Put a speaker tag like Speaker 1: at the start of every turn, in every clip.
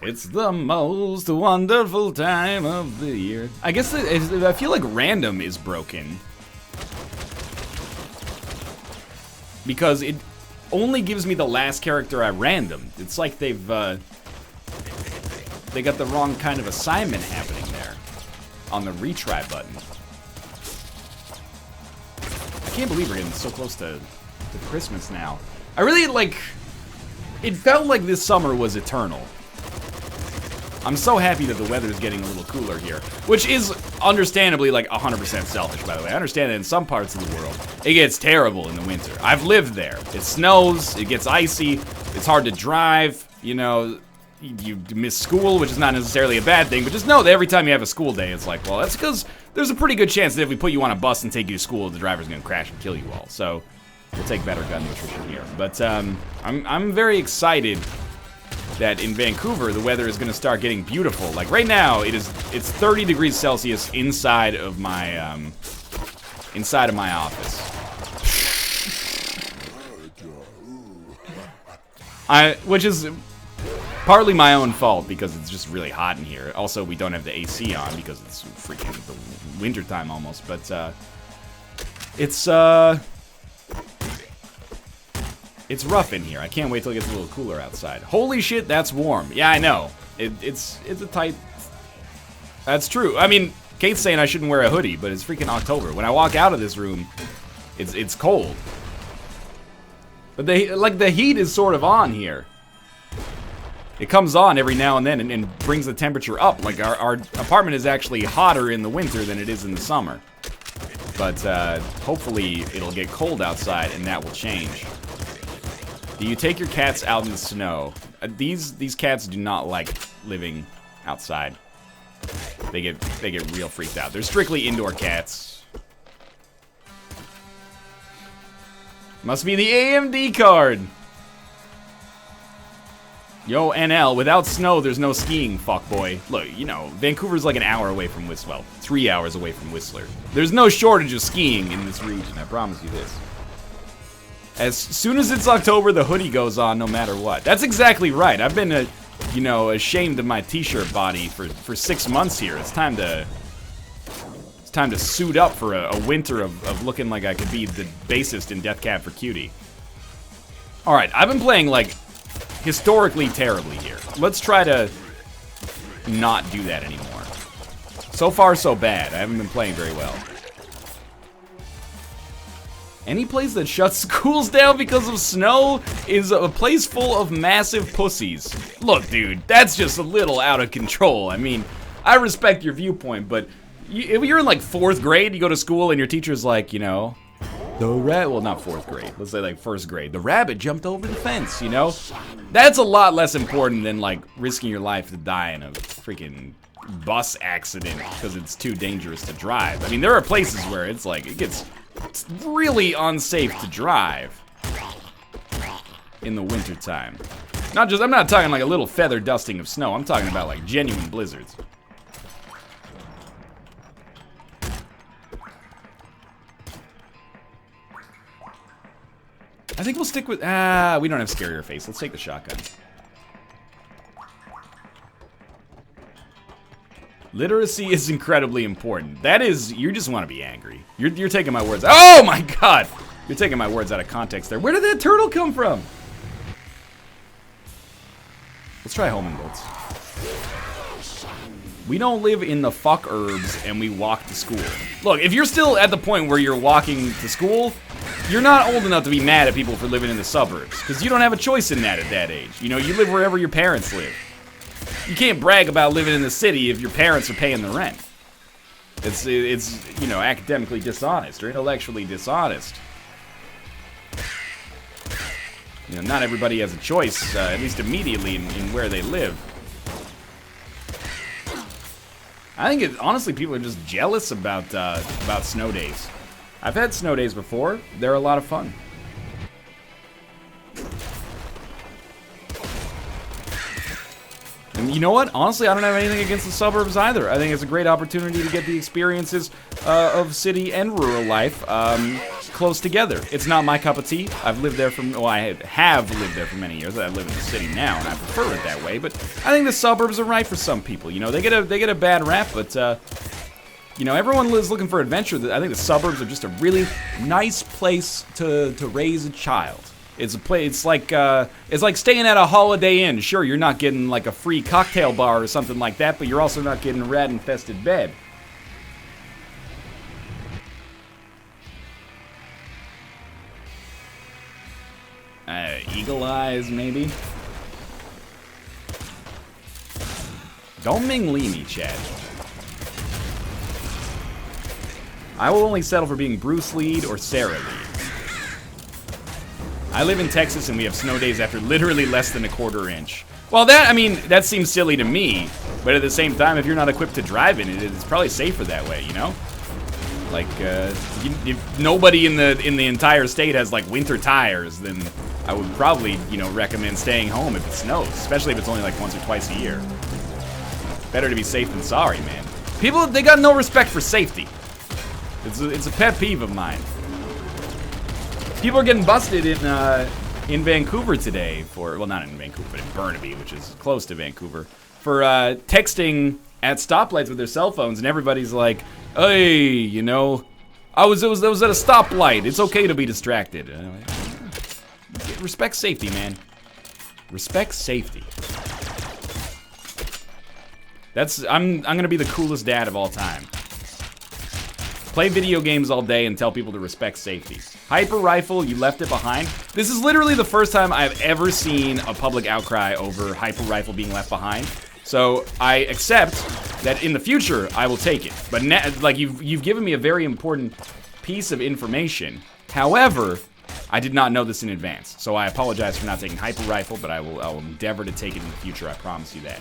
Speaker 1: It's the most wonderful time of the year. I guess I feel like random is broken. Because it only gives me the last character I random. It's like they got the wrong kind of assignment happening there on the retry button. I can't believe we're getting so close to Christmas now. I really it felt like this summer was eternal. I'm so happy that the weather is getting a little cooler here, which is understandably like 100% selfish, by the way. I understand that in some parts of the world, it gets terrible in the winter. I've lived there. It snows, it gets icy, it's hard to drive, you know, you miss school, which is not necessarily a bad thing, but just know that every time you have a school day, it's like, well, that's because there's a pretty good chance that if we put you on a bus and take you to school, the driver's gonna crash and kill you all. So we'll take better gun nutrition here. But I'm very excited that in Vancouver the weather is going to start getting beautiful. Like right now, it's 30 degrees Celsius inside of my office. Which is partly my own fault because it's just really hot in here. Also, we don't have the AC on because it's freaking the winter time almost. But it's rough in here. I can't wait till it gets a little cooler outside. Holy shit, that's warm. Yeah, I know. It's a tight... That's true. I mean, Kate's saying I shouldn't wear a hoodie, but it's freaking October. When I walk out of this room, it's cold. But the heat is sort of on here. It comes on every now and then and brings the temperature up. Like our apartment is actually hotter in the winter than it is in the summer. But hopefully it'll get cold outside and that will change. Do you take your cats out in the snow? These cats do not like living outside. They get real freaked out. They're strictly indoor cats. Must be the AMD card. Yo, NL, without snow, there's no skiing, fuckboy. Look, you know, Vancouver's like an hour away from Whistler. Well, 3 hours away from Whistler. There's no shortage of skiing in this region, I promise you this. As soon as it's October, the hoodie goes on no matter what. That's exactly right. I've been, ashamed of my t-shirt body for 6 months here. It's time to suit up for a winter of looking like I could be the bassist in Death Cab for Cutie. All right, I've been playing like historically terribly here. Let's try to not do that anymore. So far, so bad. I haven't been playing very well. Any place that shuts schools down because of snow is a place full of massive pussies. Look, dude, that's just a little out of control. I mean, I respect your viewpoint, but if you're in like 4th grade, you go to school and your teacher's like, you know, well, not 4th grade, let's say like 1st grade. The rabbit jumped over the fence, you know? That's a lot less important than like risking your life to die in a freaking bus accident because it's too dangerous to drive. I mean, there are places where it's like, it's really unsafe to drive in the wintertime. I'm not talking like a little feather dusting of snow. I'm talking about like genuine blizzards. I think we'll stick with, we don't have scarier face. Let's take the shotgun. Literacy is incredibly important. That is, you just want to be angry. You're taking my words. Oh my god! You're taking my words out of context there. Where did that turtle come from? Let's try homing bolts. We don't live in the fuck herbs and we walk to school. Look, if you're still at the point where you're walking to school, you're not old enough to be mad at people for living in the suburbs, because you don't have a choice in that at that age. You know, you live wherever your parents live. You can't brag about living in the city if your parents are paying the rent. It's you know, academically dishonest or intellectually dishonest. You know, not everybody has a choice, at least immediately, in where they live. I think honestly, people are just jealous about snow days. I've had snow days before. They're a lot of fun. You know what? Honestly, I don't have anything against the suburbs either. I think it's a great opportunity to get the experiences of city and rural life close together. It's not my cup of tea. I've lived there I have lived there for many years. I live in the city now, and I prefer it that way. But I think the suburbs are right for some people. You know, they get a bad rap, but you know, everyone is looking for adventure. I think the suburbs are just a really nice place to raise a child. It's a place. It's like staying at a Holiday Inn. Sure, you're not getting like a free cocktail bar or something like that, but you're also not getting a rat-infested bed. Eagle eyes, maybe. Don't Ming Lee me, Chad. I will only settle for being Bruce Lee or Sarah Lee. I live in Texas and we have snow days after literally less than a quarter inch. Well, that seems silly to me, but at the same time, if you're not equipped to drive in it, it's probably safer that way, you know? Like, if nobody in the entire state has like winter tires, then I would probably, you know, recommend staying home if it snows, especially if it's only like once or twice a year. Better to be safe than sorry, man. People, they got no respect for safety. It's a pet peeve of mine. People are getting busted in Vancouver today for, well, not in Vancouver, but in Burnaby, which is close to Vancouver, for texting at stoplights with their cell phones, and everybody's like, "Hey, you know, I was at a stoplight. It's okay to be distracted." Respect safety, man. Respect safety. I'm gonna be the coolest dad of all time. Play video games all day and tell people to respect safety. Hyper rifle, you left it behind. This is literally the first time I've ever seen a public outcry over hyper rifle being left behind. So I accept that in the future I will take it. But like you've given me a very important piece of information. However, I did not know this in advance. So I apologize for not taking hyper rifle, but I will endeavor to take it in the future. I promise you that.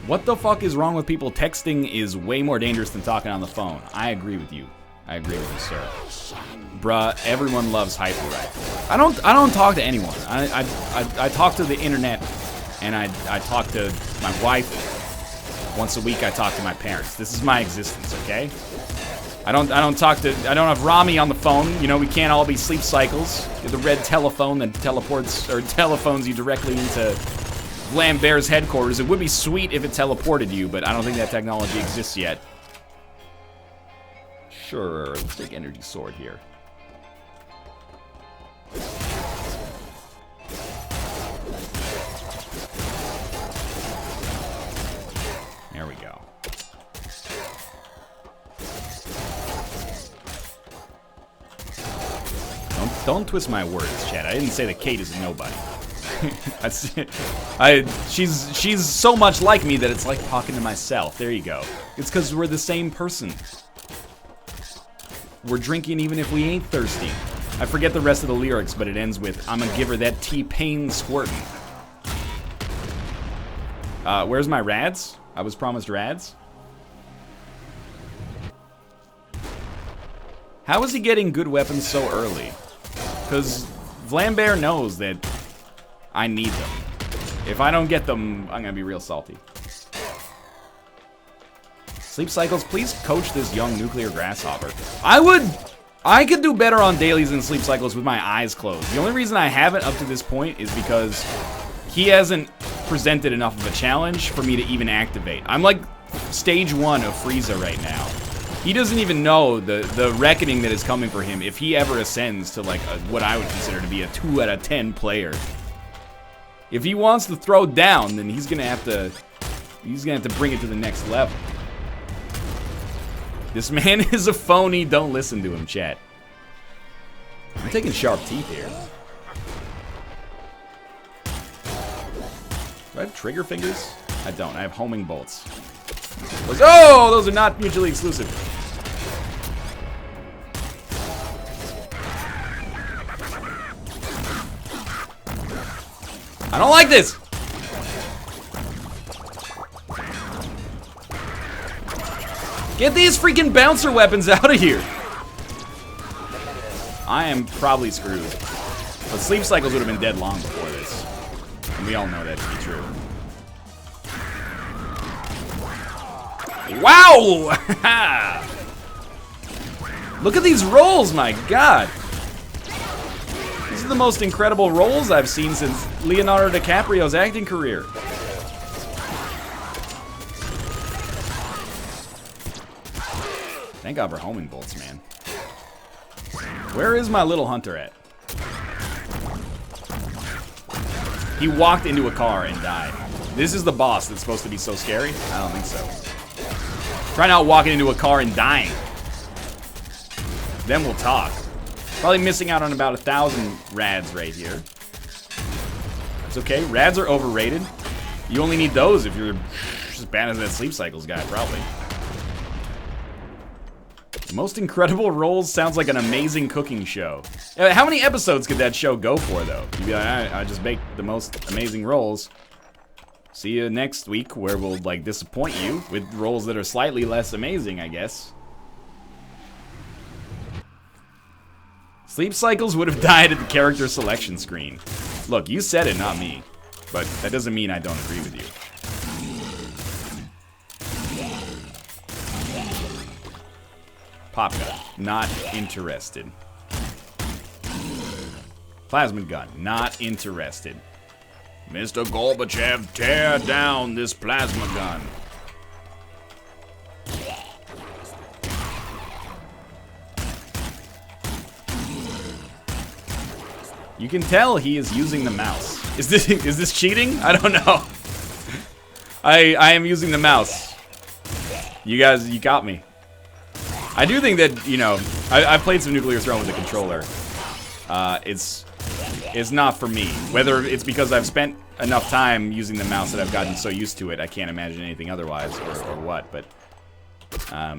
Speaker 1: What the fuck is wrong with people? Texting is way more dangerous than talking on the phone. I agree with you. I agree with you, sir. Bruh, everyone loves hyper rifle. I don't talk to anyone. I talk to the internet, and I talk to my wife. Once a week I talk to my parents. This is my existence, okay? I don't have Rami on the phone. You know, we can't all be sleep cycles. The red telephone that teleports or telephones you directly into Lambert's headquarters. It would be sweet if it teleported you, but I don't think that technology exists yet. Sure, let's take energy sword here. There we go. Don't twist my words, Chad. I didn't say that Kate is a nobody. She's so much like me that it's like talking to myself. There you go. It's because we're the same person. We're drinking even if we ain't thirsty. I forget the rest of the lyrics, but it ends with, "I'm gonna give her that T-Pain squirtin'." Where's my rads? I was promised rads. How is he getting good weapons so early? Because Vlambert knows that I need them. If I don't get them, I'm gonna be real salty. Sleep cycles, please coach this young nuclear grasshopper. I could do better on dailies and sleep cycles with my eyes closed. The only reason I haven't up to this point is because he hasn't presented enough of a challenge for me to even activate. I'm like stage 1 of Frieza right now. He doesn't even know the reckoning that is coming for him if he ever ascends to like what I would consider to be a 2 out of 10 player. If he wants to throw down, then he's gonna have to bring it to the next level. This man is a phony. Don't listen to him, chat. I'm taking sharp teeth here. Do I have trigger fingers? I don't. I have homing bolts. Oh, those are not mutually exclusive. I don't like this. Get these freaking bouncer weapons out of here. I am probably screwed. But sleep cycles would have been dead long before this. And we all know that to be true. Wow! Look at these rolls, my god! These are the most incredible rolls I've seen since Leonardo DiCaprio's acting career. Thank God for homing bolts, man. Where is my little hunter at? He walked into a car and died. This is the boss that's supposed to be so scary? I don't think so. Try not walking into a car and dying. Then we'll talk. Probably missing out on about 1,000 rads right here. It's okay, rads are overrated. You only need those if you're as bad as that sleep cycles guy, probably. Most incredible rolls sounds like an amazing cooking show. How many episodes could that show go for, though? You'd be like, I just baked the most amazing rolls. See you next week, where we'll, like, disappoint you with rolls that are slightly less amazing, I guess. Sleep cycles would have died at the character selection screen. Look, you said it, not me. But that doesn't mean I don't agree with you. Pop gun, not interested. Plasma gun, not interested. Mr. Gorbachev, tear down this plasma gun. You can tell he is using the mouse. Is this cheating? I don't know. I am using the mouse. You guys, you got me. I do think that, you know, I've played some Nuclear Throne with a controller. It's not for me. Whether it's because I've spent enough time using the mouse that I've gotten so used to it, I can't imagine anything otherwise, or what, but I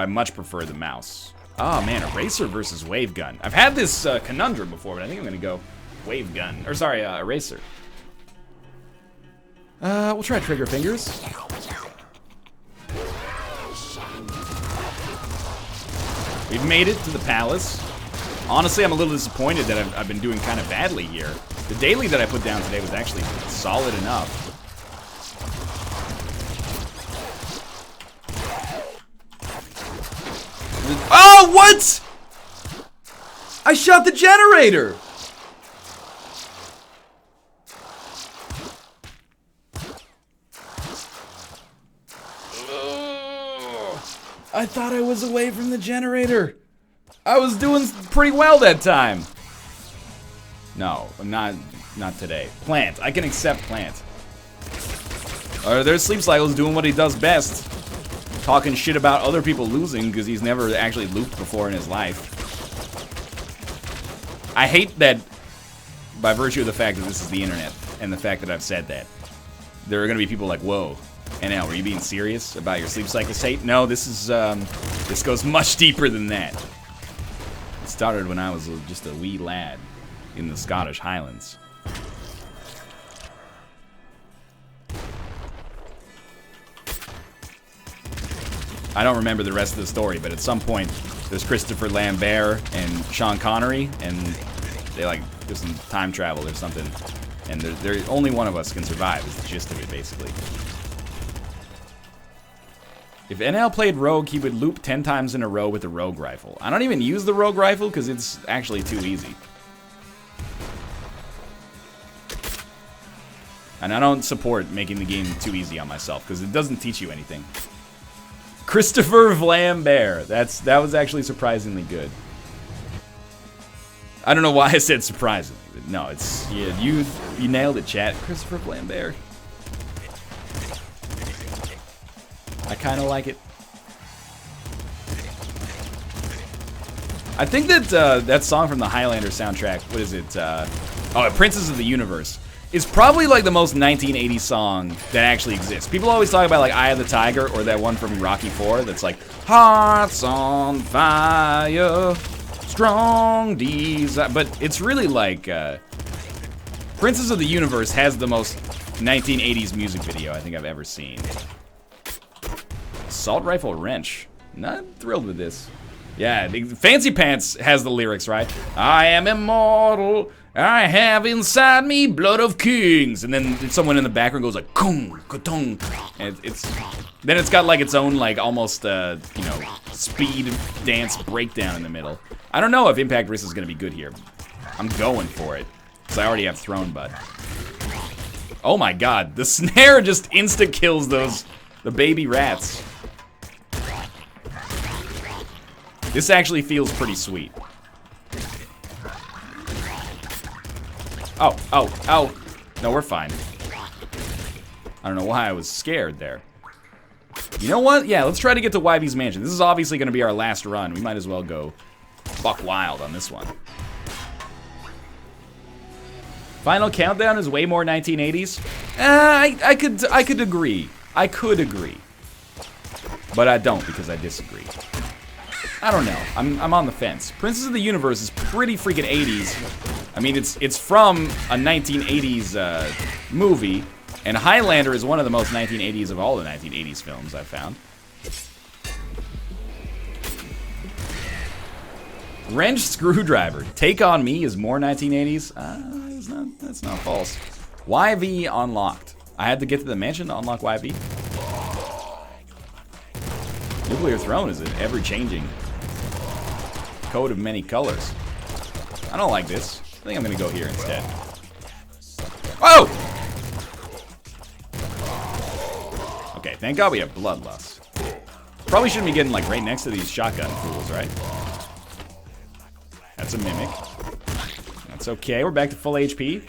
Speaker 1: much prefer the mouse. Oh man, Eraser versus Wave Gun. I've had this conundrum before, but I think I'm gonna go Wave Gun. Or sorry, Eraser. We'll try Trigger Fingers. We've made it to the palace. Honestly, I'm a little disappointed that I've been doing kind of badly here. The daily that I put down today was actually solid enough. Oh, what? I shot the generator! I thought I was away from the generator. I was doing pretty well that time. No, I'm not today. Plant. I can accept Plant. There's Sleep Cycles doing what he does best. Talking shit about other people losing because he's never actually looped before in his life. I hate that by virtue of the fact that this is the internet and the fact that I've said that. There are going to be people like, whoa. NL, were you being serious about your Sleep Cycles hate? No, this is, this goes much deeper than that. It started when I was just a wee lad in the Scottish Highlands. I don't remember the rest of the story, but at some point, there's Christopher Lambert and Sean Connery, and they like do some time travel or something. And there's only one of us can survive, is the gist of it, basically. If NL played Rogue, he would loop 10 times in a row with the Rogue Rifle. I don't even use the Rogue Rifle because it's actually too easy. And I don't support making the game too easy on myself because it doesn't teach you anything. Christopher Lambert. That was actually surprisingly good. I don't know why I said surprisingly. No, it's yeah, you nailed it, chat. Christopher Lambert. I kind of like it. I think that that song from the Highlander soundtrack, what is it? Princess of the Universe, is probably like the most 1980s song that actually exists. People always talk about like Eye of the Tiger or that one from Rocky IV that's like hearts on fire, strong desire, but it's really like Princess of the Universe has the most 1980s music video I think I've ever seen. Assault Rifle Wrench. Not thrilled with this. Yeah, Fancy Pants has the lyrics, right? I am immortal. I have inside me blood of kings. And then someone in the background goes like, kung, ka-tung. And then it's got like its own like almost, you know, speed dance breakdown in the middle. I don't know if Impact Wrist is going to be good here. I'm going for it. Because I already have Throne Butt. Oh my god, the snare just insta-kills the baby rats. This actually feels pretty sweet. Oh, oh, oh. No, we're fine. I don't know why I was scared there. You know what? Yeah, let's try to get to YV's mansion. This is obviously going to be our last run. We might as well go buck wild on this one. Final Countdown is way more 1980s. I could agree. I could agree. But I don't because I disagree. I don't know. I'm on the fence. Princess of the Universe is pretty freaking 80s. I mean, it's from a 1980s movie, and Highlander is one of the most 1980s of all the 1980s films I've found. Wrench Screwdriver. Take on Me is more 1980s. That's not false. YV unlocked. I had to get to the mansion to unlock YV. Nuclear Throne is an ever-changing coat of many colors. I don't like this. I think I'm gonna go here instead. Whoa! Okay, thank God we have Bloodlust. Probably shouldn't be getting like right next to these shotgun fools, right? That's a mimic. That's okay, we're back to full HP.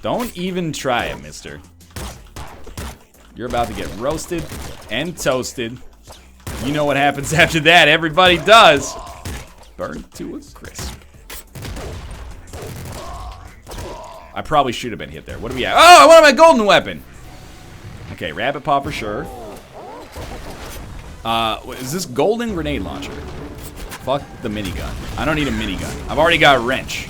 Speaker 1: Don't even try it, mister. You're about to get roasted and toasted. You know what happens after that. Everybody does. Burned to a crisp. I probably should have been hit there. What do we have? Oh, I wanted my golden weapon. Okay, rabbit paw for sure. Is this golden grenade launcher? Fuck the minigun. I don't need a minigun. I've already got a wrench.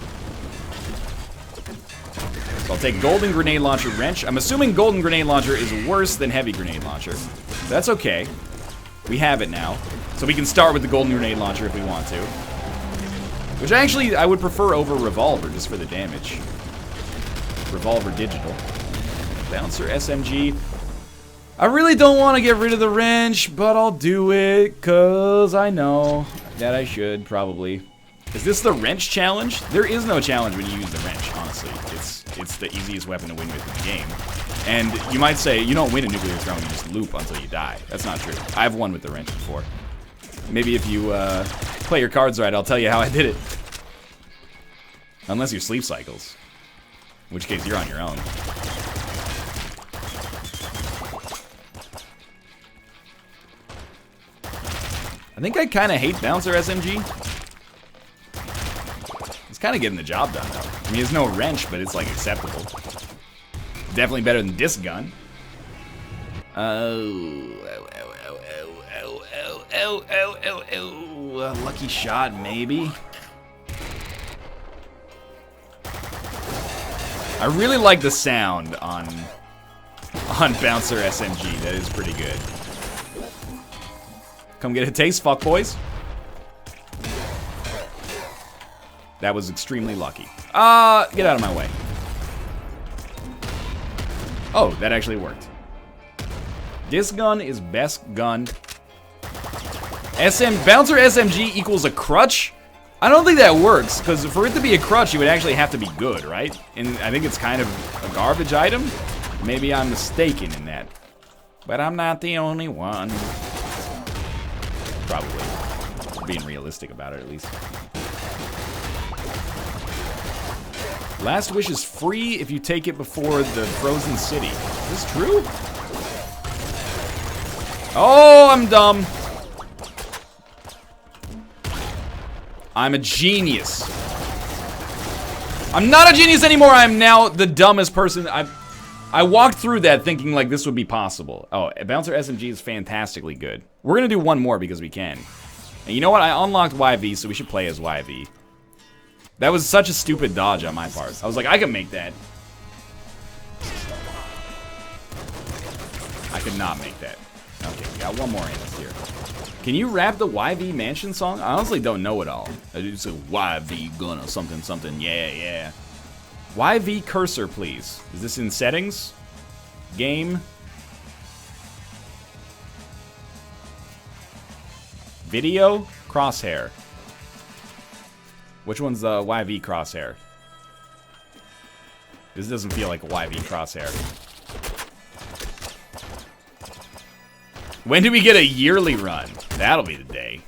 Speaker 1: So I'll take golden grenade launcher wrench. I'm assuming golden grenade launcher is worse than heavy grenade launcher. That's okay. We have it now. So we can start with the golden grenade launcher if we want to. Which actually I would prefer over revolver just for the damage. Revolver digital. Bouncer SMG. I really don't want to get rid of the wrench, but I'll do it because I know that I should probably. Is this the wrench challenge? There is no challenge when you use the wrench, honestly. It's the easiest weapon to win with in the game. And you might say, you don't win a nuclear throne, you just loop until you die. That's not true. I've won with the wrench before. Maybe if you play your cards right, I'll tell you how I did it. Unless you're sleep cycles. In which case, you're on your own. I think I kind of hate Bouncer SMG. It's kind of getting the job done, though. I mean, there's no wrench, but it's, like, acceptable. Definitely better than disc gun. Lucky shot, maybe. I really like the sound on Bouncer SMG. That is pretty good. Come get a taste, fuckboys. That was extremely lucky. Get out of my way. Oh, that actually worked. Disc gun is best gun. Bouncer SMG equals a crutch? I don't think that works, because for it to be a crutch, it would actually have to be good, right? And I think it's kind of a garbage item. Maybe I'm mistaken in that. But I'm not the only one. Probably. Being realistic about it, at least. Last Wish is free if you take it before the Frozen City. Is this true? Oh, I'm dumb. I'm a genius. I'm not a genius anymore. I'm now the dumbest person. I walked through that thinking like this would be possible. Oh, Bouncer SMG is fantastically good. We're gonna do one more because we can. And you know what? I unlocked YV, so we should play as YV. That was such a stupid dodge on my part. I was like, I can make that. I could not make that. Okay, we got one more in us here. Can you rap the YV Mansion song? I honestly don't know it all. I do say YV gonna something something. Yeah, yeah. YV cursor, please. Is this in settings? Game. Video. Crosshair. Which one's the YV crosshair? This doesn't feel like a YV crosshair. When do we get a yearly run? That'll be the day.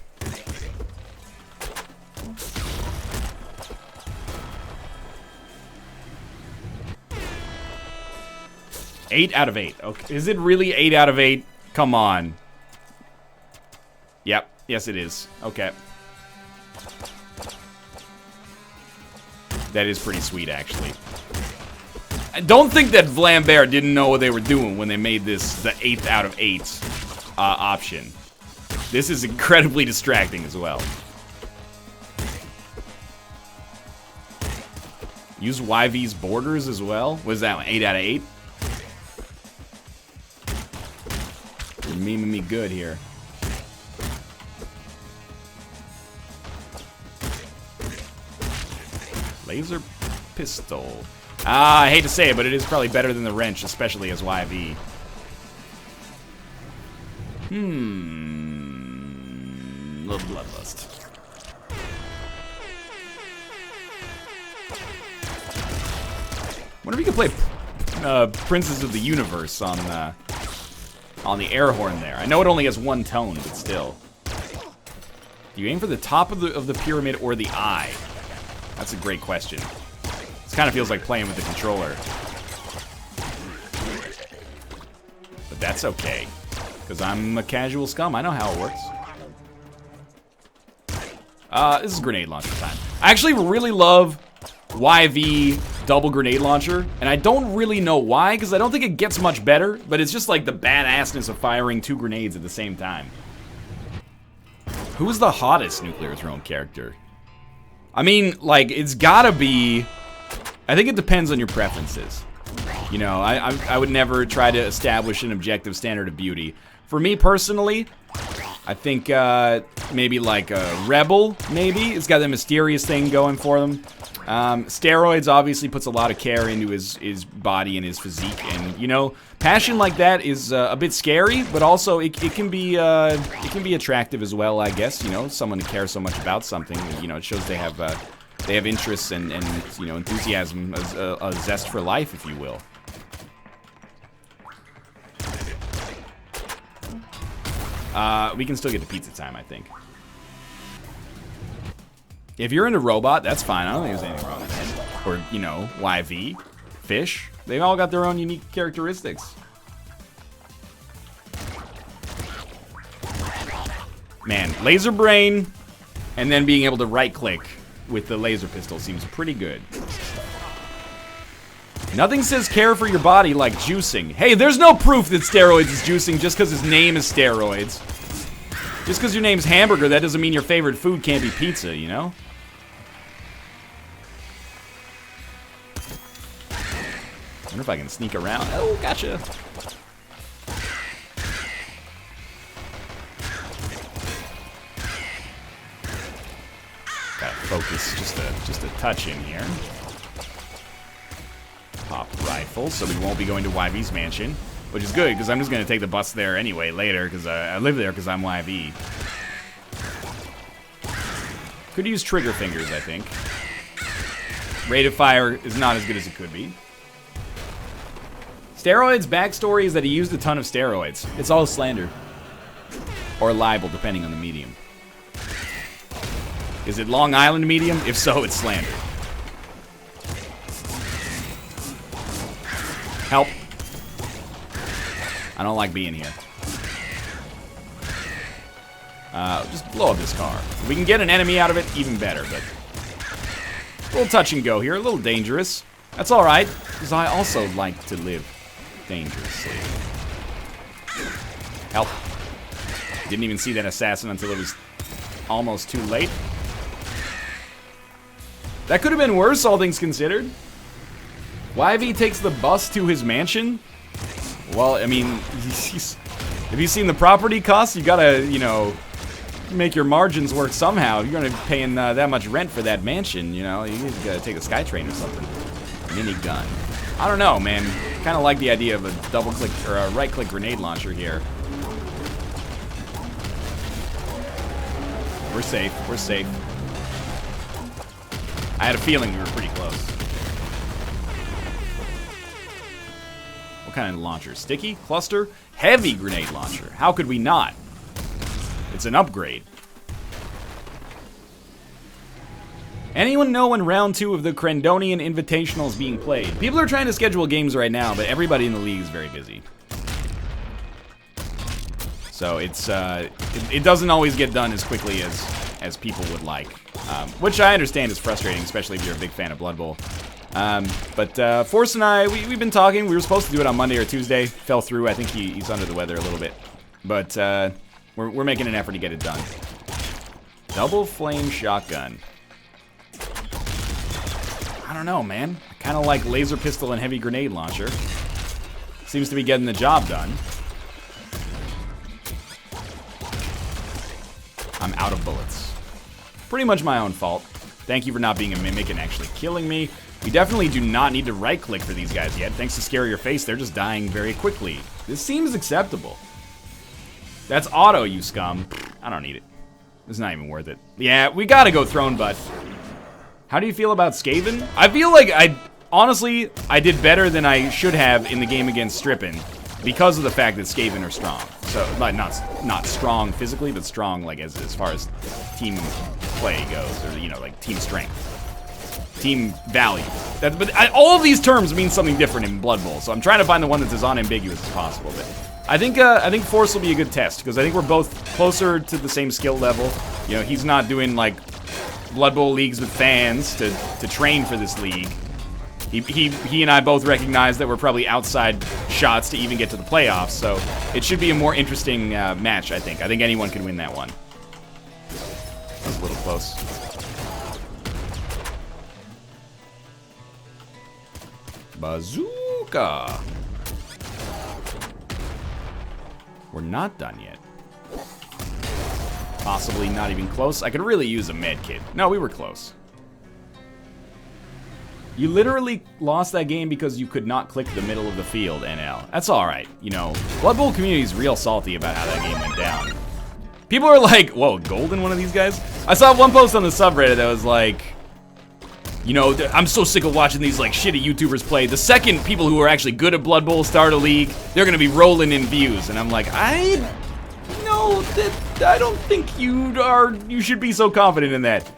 Speaker 1: Eight out of 8. Okay. Is it really 8 out of 8? Come on. Yep. Yes, it is. Okay. That is pretty sweet, actually. I don't think that Vlambear didn't know what they were doing when they made this the 8th out of 8 option. This is incredibly distracting as well. Use YV's borders as well. What is that one? 8 out of 8? You're memeing me good here. Laser pistol. I hate to say it, but it is probably better than the wrench, especially as YV. Little bloodlust. Wonder if you could play Princes of the Universe on the air horn there. I know it only has one tone, but still. Do you aim for the top of the pyramid or the eye? That's a great question. This kind of feels like playing with the controller. But that's okay, because I'm a casual scum. I know how it works. This is grenade launcher time. I actually really love YV double grenade launcher, and I don't really know why, because I don't think it gets much better, but it's just like the badassness of firing 2 grenades at the same time. Who's the hottest nuclear throne character? I mean, like, it's gotta be... I think it depends on your preferences. You know, I would never try to establish an objective standard of beauty. For me personally, I think maybe like a Rebel, maybe. It's got that mysterious thing going for them. Steroids obviously puts a lot of care into his body and his physique, and you know, passion like that is a bit scary, but also it can be attractive as well, I guess. You know, someone who cares so much about something, you know, it shows they have interests and you know, enthusiasm, a zest for life, if you will. We can still get to pizza time, I think. If you're into robot, that's fine. I don't think there's anything wrong with that. Or, you know, YV, fish. They've all got their own unique characteristics. Man, laser brain, and then being able to right-click with the laser pistol seems pretty good. Nothing says care for your body like juicing. Hey, there's no proof that steroids is juicing just because his name is steroids. Just because your name's hamburger, that doesn't mean your favorite food can't be pizza, you know? I wonder if I can sneak around. Oh, gotcha. Gotta focus just a touch in here. Pop rifle, so we won't be going to YV's mansion, which is good because I'm just gonna take the bus there anyway later because I live there because I'm YV. Could use trigger fingers, I think. Rate of fire is not as good as it could be. Steroids' backstory is that he used a ton of steroids. It's all slander. Or libel, depending on the medium. Is it Long Island medium? If so, it's slander. Help. I don't like being here. Just blow up this car. If we can get an enemy out of it, even better, but... a little touch and go here, a little dangerous. That's alright, because I also like to live dangerously. Help. Didn't even see that assassin until it was almost too late. That could have been worse, all things considered. YV takes the bus to his mansion? Well, I mean, Have you seen the property costs? You gotta, you know, make your margins work somehow. You're gonna be paying that much rent for that mansion, you know. You gotta take a SkyTrain or something. Minigun. I don't know, man. Kind of like the idea of a double-click or a right-click grenade launcher here. We're safe. We're safe. I had a feeling we were pretty close. What kind of launcher? Sticky? Cluster? Heavy grenade launcher. How could we not? It's an upgrade. Anyone know when round 2 of the Crandonian Invitational is being played? People are trying to schedule games right now, but everybody in the league is very busy. So it's it doesn't always get done as quickly as people would like, which I understand is frustrating, especially if you're a big fan of Blood Bowl. But Force and I, we've been talking. We were supposed to do it on Monday or Tuesday. Fell through. I think he's under the weather a little bit. But we're making an effort to get it done. Double flame shotgun. I don't know, man. I kind of like laser pistol and heavy grenade launcher. Seems to be getting the job done. I'm out of bullets. Pretty much my own fault. Thank you for not being a mimic and actually killing me. We definitely do not need to right-click for these guys yet. Thanks to Scare Your Face, they're just dying very quickly. This seems acceptable. That's auto, you scum. I don't need it. It's not even worth it. Yeah, we gotta go Throne Butt. How do you feel about Skaven? I feel like honestly, I did better than I should have in the game against Strippin because of the fact that Skaven are strong. So, like, not strong physically, but strong, like, as far as team play goes, or, you know, like, team strength. Team value. All of these terms mean something different in Blood Bowl, so I'm trying to find the one that's as unambiguous as possible. But I think Force will be a good test, because I think we're both closer to the same skill level. You know, he's not doing, like, Blood Bowl leagues with fans to train for this league. He and I both recognize that we're probably outside shots to even get to the playoffs, so it should be a more interesting match, I think. I think anyone can win that one. That was a little close. Bazooka! We're not done yet. Possibly not even close. I could really use a med kit. No, we were close. You literally lost that game because you could not click the middle of the field, NL. That's alright. You know, Blood Bowl community is real salty about how that game went down. People are like, whoa, gold in one of these guys? I saw one post on the subreddit that was like, you know, I'm so sick of watching these like shitty YouTubers play. The second people who are actually good at Blood Bowl start a league, they're gonna be rolling in views. And I'm like, I don't think you should be so confident in that.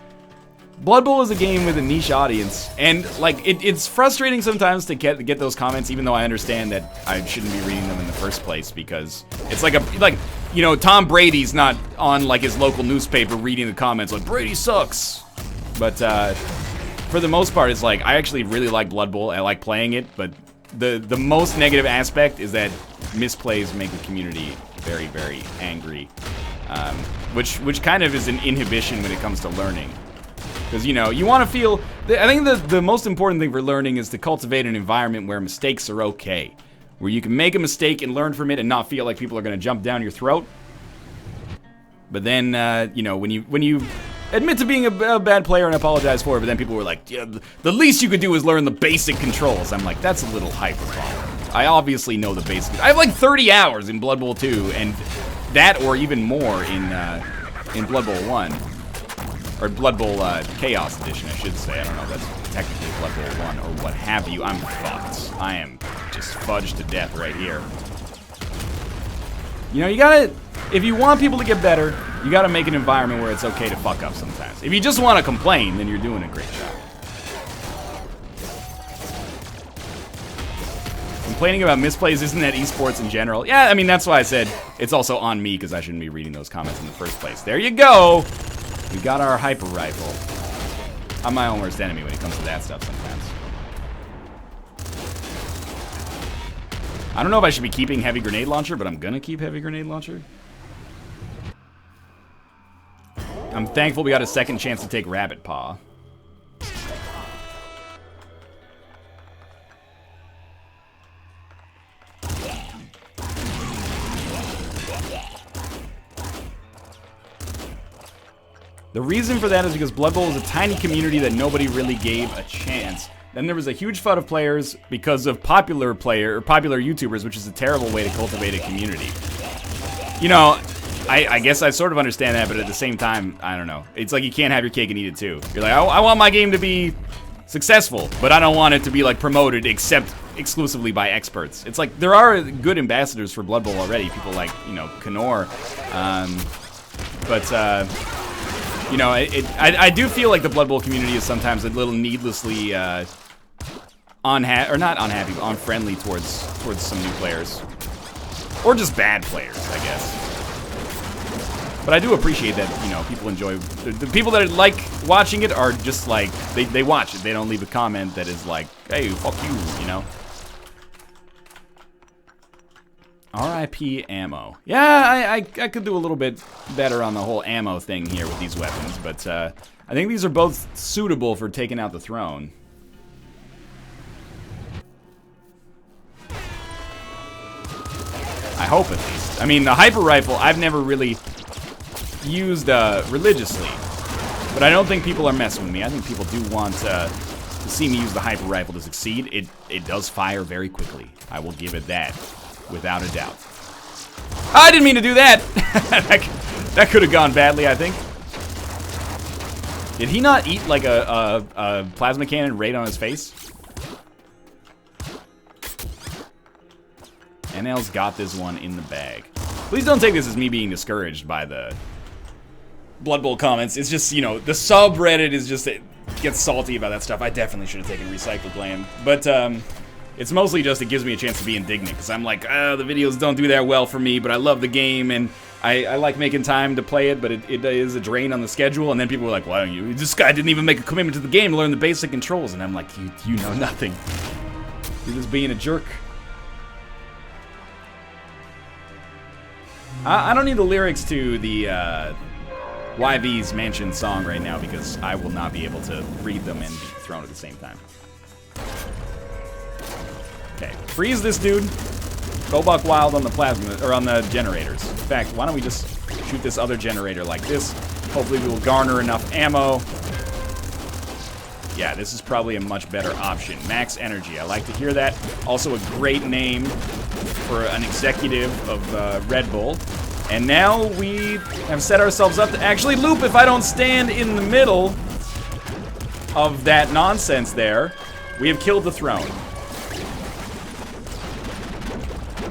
Speaker 1: Blood Bowl is a game with a niche audience, and like it's frustrating sometimes to get those comments, even though I understand that I shouldn't be reading them in the first place, because it's like you know, Tom Brady's not on like his local newspaper reading the comments like Brady sucks. But for the most part, it's like I actually really like Blood Bowl. I like playing it, but the most negative aspect is that misplays make the community very, very angry, which kind of is an inhibition when it comes to learning. Because, you know, you want to feel... I think the most important thing for learning is to cultivate an environment where mistakes are okay. Where you can make a mistake and learn from it and not feel like people are going to jump down your throat. But then, you know, when you admit to being a bad player and apologize for it, but then people were like, yeah, the least you could do is learn the basic controls. I'm like, that's a little hyperbolic. I obviously know the basics. I have like 30 hours in Blood Bowl 2, and that or even more in Blood Bowl 1. Or Blood Bowl Chaos Edition, I should say. I don't know, that's technically Blood Bowl 1 or what have you. I'm fucked. I am just fudged to death right here. You know, you gotta... If you want people to get better, you gotta make an environment where it's okay to fuck up sometimes. If you just want to complain, then you're doing a great job. Complaining about misplays isn't that esports in general? Yeah, I mean, that's why I said it's also on me, because I shouldn't be reading those comments in the first place. There you go! We got our hyper rifle. I'm my own worst enemy when it comes to that stuff sometimes. I don't know if I should be keeping heavy grenade launcher, but I'm gonna keep heavy grenade launcher. I'm thankful we got a second chance to take Rabbit Paw. The reason for that is because Blood Bowl is a tiny community that nobody really gave a chance. Then there was a huge flood of players because of popular YouTubers, which is a terrible way to cultivate a community. You know, I guess I sort of understand that, but at the same time, I don't know. It's like you can't have your cake and eat it too. You're like, I want my game to be successful, but I don't want it to be like promoted except exclusively by experts. It's like there are good ambassadors for Blood Bowl already. People like, you know, Knorr. You know, I do feel like the Blood Bowl community is sometimes a little needlessly not unhappy, but unfriendly towards some new players, or just bad players, I guess. But I do appreciate that, you know, people enjoy the people that like watching it are just like they watch it. They don't leave a comment that is like, "Hey, fuck you," you know. RIP ammo. Yeah, I could do a little bit better on the whole ammo thing here with these weapons, but I think these are both suitable for taking out the throne. I hope, at least. I mean, the hyper rifle I've never really used religiously, but I don't think people are messing with me. I think people do want to see me use the hyper rifle to succeed. It does fire very quickly. I will give it that. Without a doubt. I didn't mean to do that! That could have gone badly, I think. Did he not eat like a plasma cannon right on his face? NL's got this one in the bag. Please don't take this as me being discouraged by the Blood Bowl comments. It's just, you know, the subreddit is just, it gets salty about that stuff. I definitely should have taken recycled land. But, it's mostly just it gives me a chance to be indignant, because I'm like, the videos don't do that well for me, but I love the game, and I like making time to play it, but it is a drain on the schedule. And then people were like, why don't you? This guy didn't even make a commitment to the game to learn the basic controls. And I'm like, you know nothing. You're just being a jerk. I don't need the lyrics to the YV's Mansion song right now, because I will not be able to read them and be thrown at the same time. Okay, freeze this dude. Go buck wild on the plasma, or on the generators. In fact, why don't we just shoot this other generator like this? Hopefully we will garner enough ammo. Yeah, this is probably a much better option. Max energy, I like to hear that. Also a great name for an executive of Red Bull. And now we have set ourselves up to actually loop if I don't stand in the middle of that nonsense there. We have killed the throne.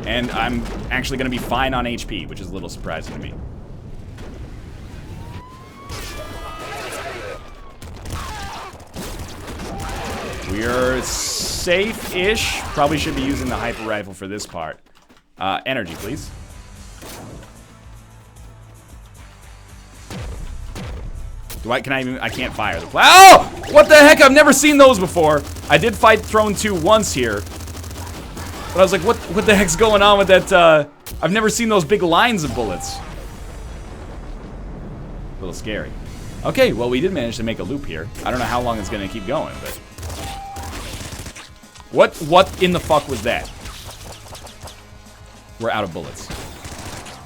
Speaker 1: And I'm actually going to be fine on HP, which is a little surprising to me. We are safe-ish. Probably should be using the hyper rifle for this part. Energy, please. I can't fire the oh! What the heck? I've never seen those before. I did fight Throne 2 once here. But I was like, what the heck's going on with that, I've never seen those big lines of bullets. A little scary. Okay, well, we did manage to make a loop here. I don't know how long it's gonna keep going, but... What in the fuck was that? We're out of bullets.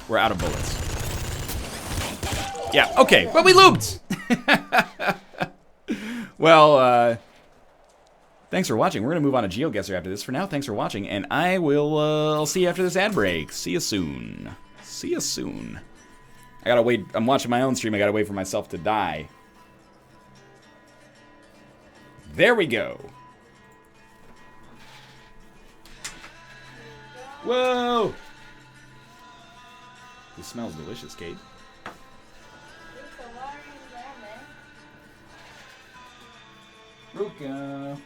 Speaker 1: We're out of bullets. Yeah, okay, well, we looped! Well, thanks for watching. We're going to move on to GeoGuessr after this. For now, thanks for watching, and I will, I'll see you after this ad break. See you soon. See you soon. I gotta wait. I'm watching my own stream. I gotta wait for myself to die. There we go. Whoa! This smells delicious, Kate. Ruka.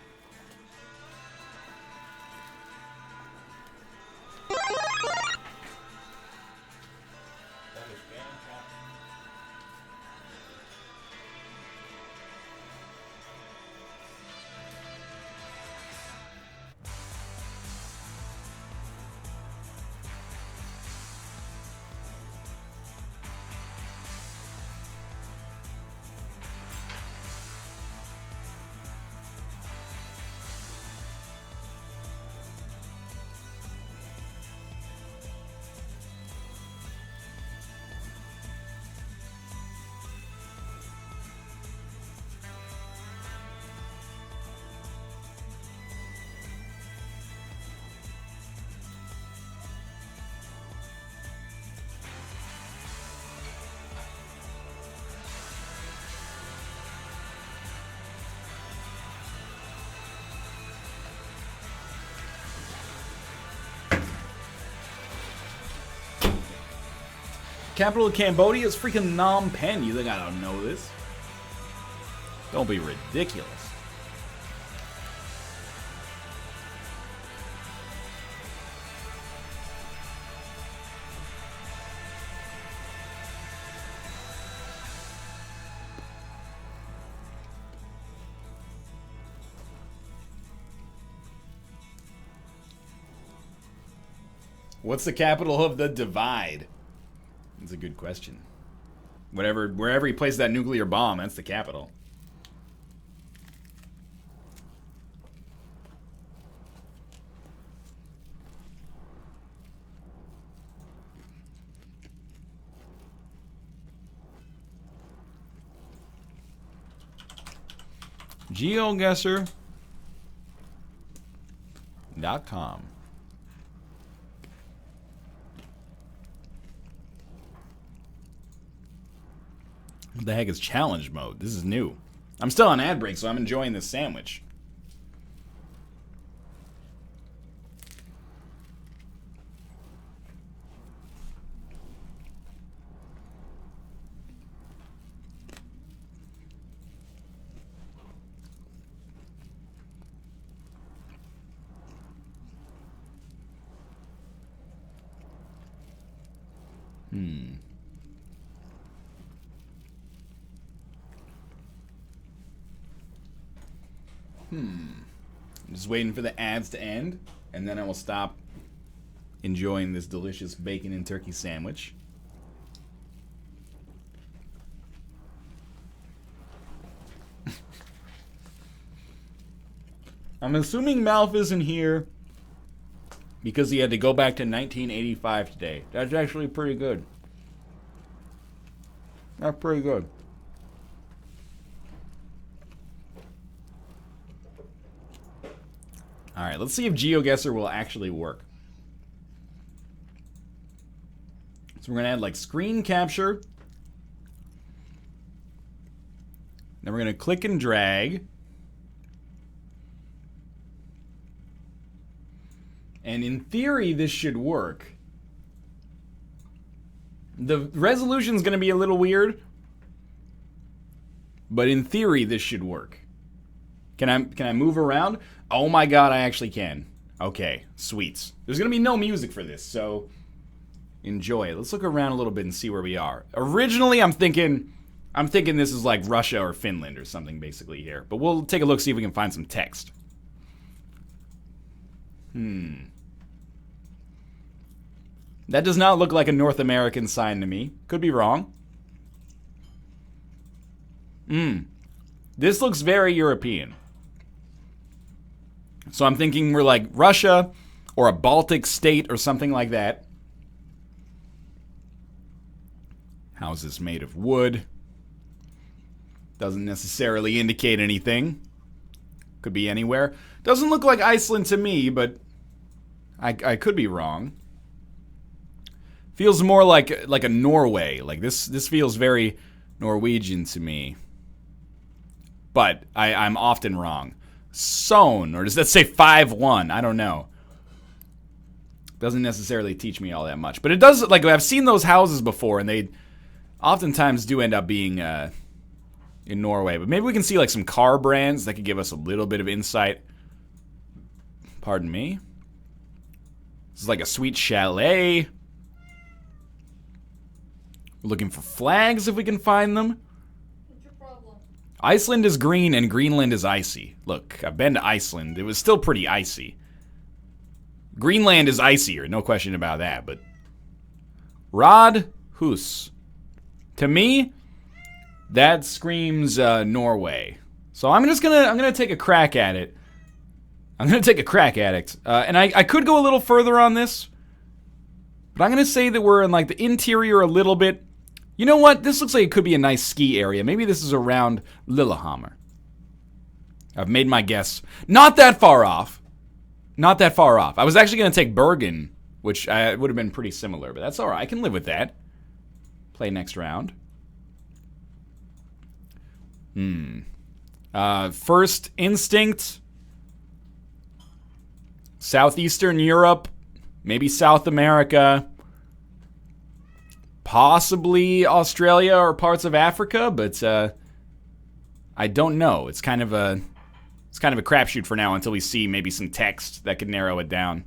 Speaker 1: Capital of Cambodia is freaking Phnom Penh. You think I don't know this? Don't be ridiculous. What's the capital of the Divide? That's a good question. Wherever he placed that nuclear bomb, that's the capital. GeoGuessr.com. What the heck is challenge mode? This is new. I'm still on ad break, so I'm enjoying this sandwich. I'm just waiting for the ads to end, and then I will stop enjoying this delicious bacon and turkey sandwich. I'm assuming Malf isn't here because he had to go back to 1985 today. That's actually pretty good. That's pretty good. Alright, let's see if GeoGuessr will actually work. So we're going to add like screen capture. Then we're going to click and drag. And in theory, this should work. The resolution's going to be a little weird. But in theory, this should work. Can I move around? Oh my god, I actually can. Okay, sweets. There's gonna be no music for this, so enjoy it. Let's look around a little bit and see where we are. Originally, I'm thinking this is like Russia or Finland or something basically here. But we'll take a look, see if we can find some text. That does not look like a North American sign to me. Could be wrong. This looks very European. So I'm thinking we're like Russia or a Baltic state or something like that. Houses made of wood. Doesn't necessarily indicate anything. Could be anywhere. Doesn't look like Iceland to me, but I could be wrong. Feels more like a Norway. Like this feels very Norwegian to me. But I'm often wrong. Sown, or does that say 5-1? I don't know. Doesn't necessarily teach me all that much. But it does, like, I've seen those houses before, and they oftentimes do end up being in Norway. But maybe we can see, like, some car brands that could give us a little bit of insight. Pardon me. This is like a sweet chalet. We're looking for flags if we can find them. Iceland is green and Greenland is icy. Look, I've been to Iceland. It was still pretty icy. Greenland is icier, no question about that, but Radhus. To me, that screams Norway. So I'm gonna take a crack at it. I'm gonna take a crack at it. And I could go a little further on this, but I'm gonna say that we're in like the interior a little bit. You know what? This looks like it could be a nice ski area. Maybe this is around Lillehammer. I've made my guess. Not that far off. Not that far off. I was actually going to take Bergen, which would have been pretty similar, but that's all right. I can live with that. Play next round. First Instinct. Southeastern Europe. Maybe South America. possibly Australia or parts of Africa, but I don't know. It's kind of a crapshoot for now until we see maybe some text that could narrow it down.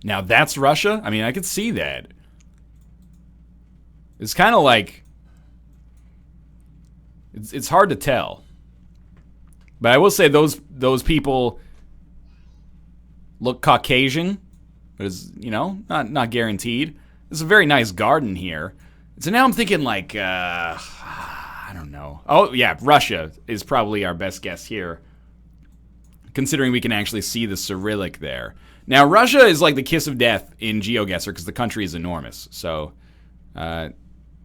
Speaker 1: Now that's Russia? I mean, I could see that. It's kind of like... It's hard to tell. But I will say those people look Caucasian. But it's, you know, not guaranteed. There's a very nice garden here. So now I'm thinking like, I don't know. Oh, yeah, Russia is probably our best guess here, considering we can actually see the Cyrillic there. Now, Russia is like the kiss of death in GeoGuessr because the country is enormous. So,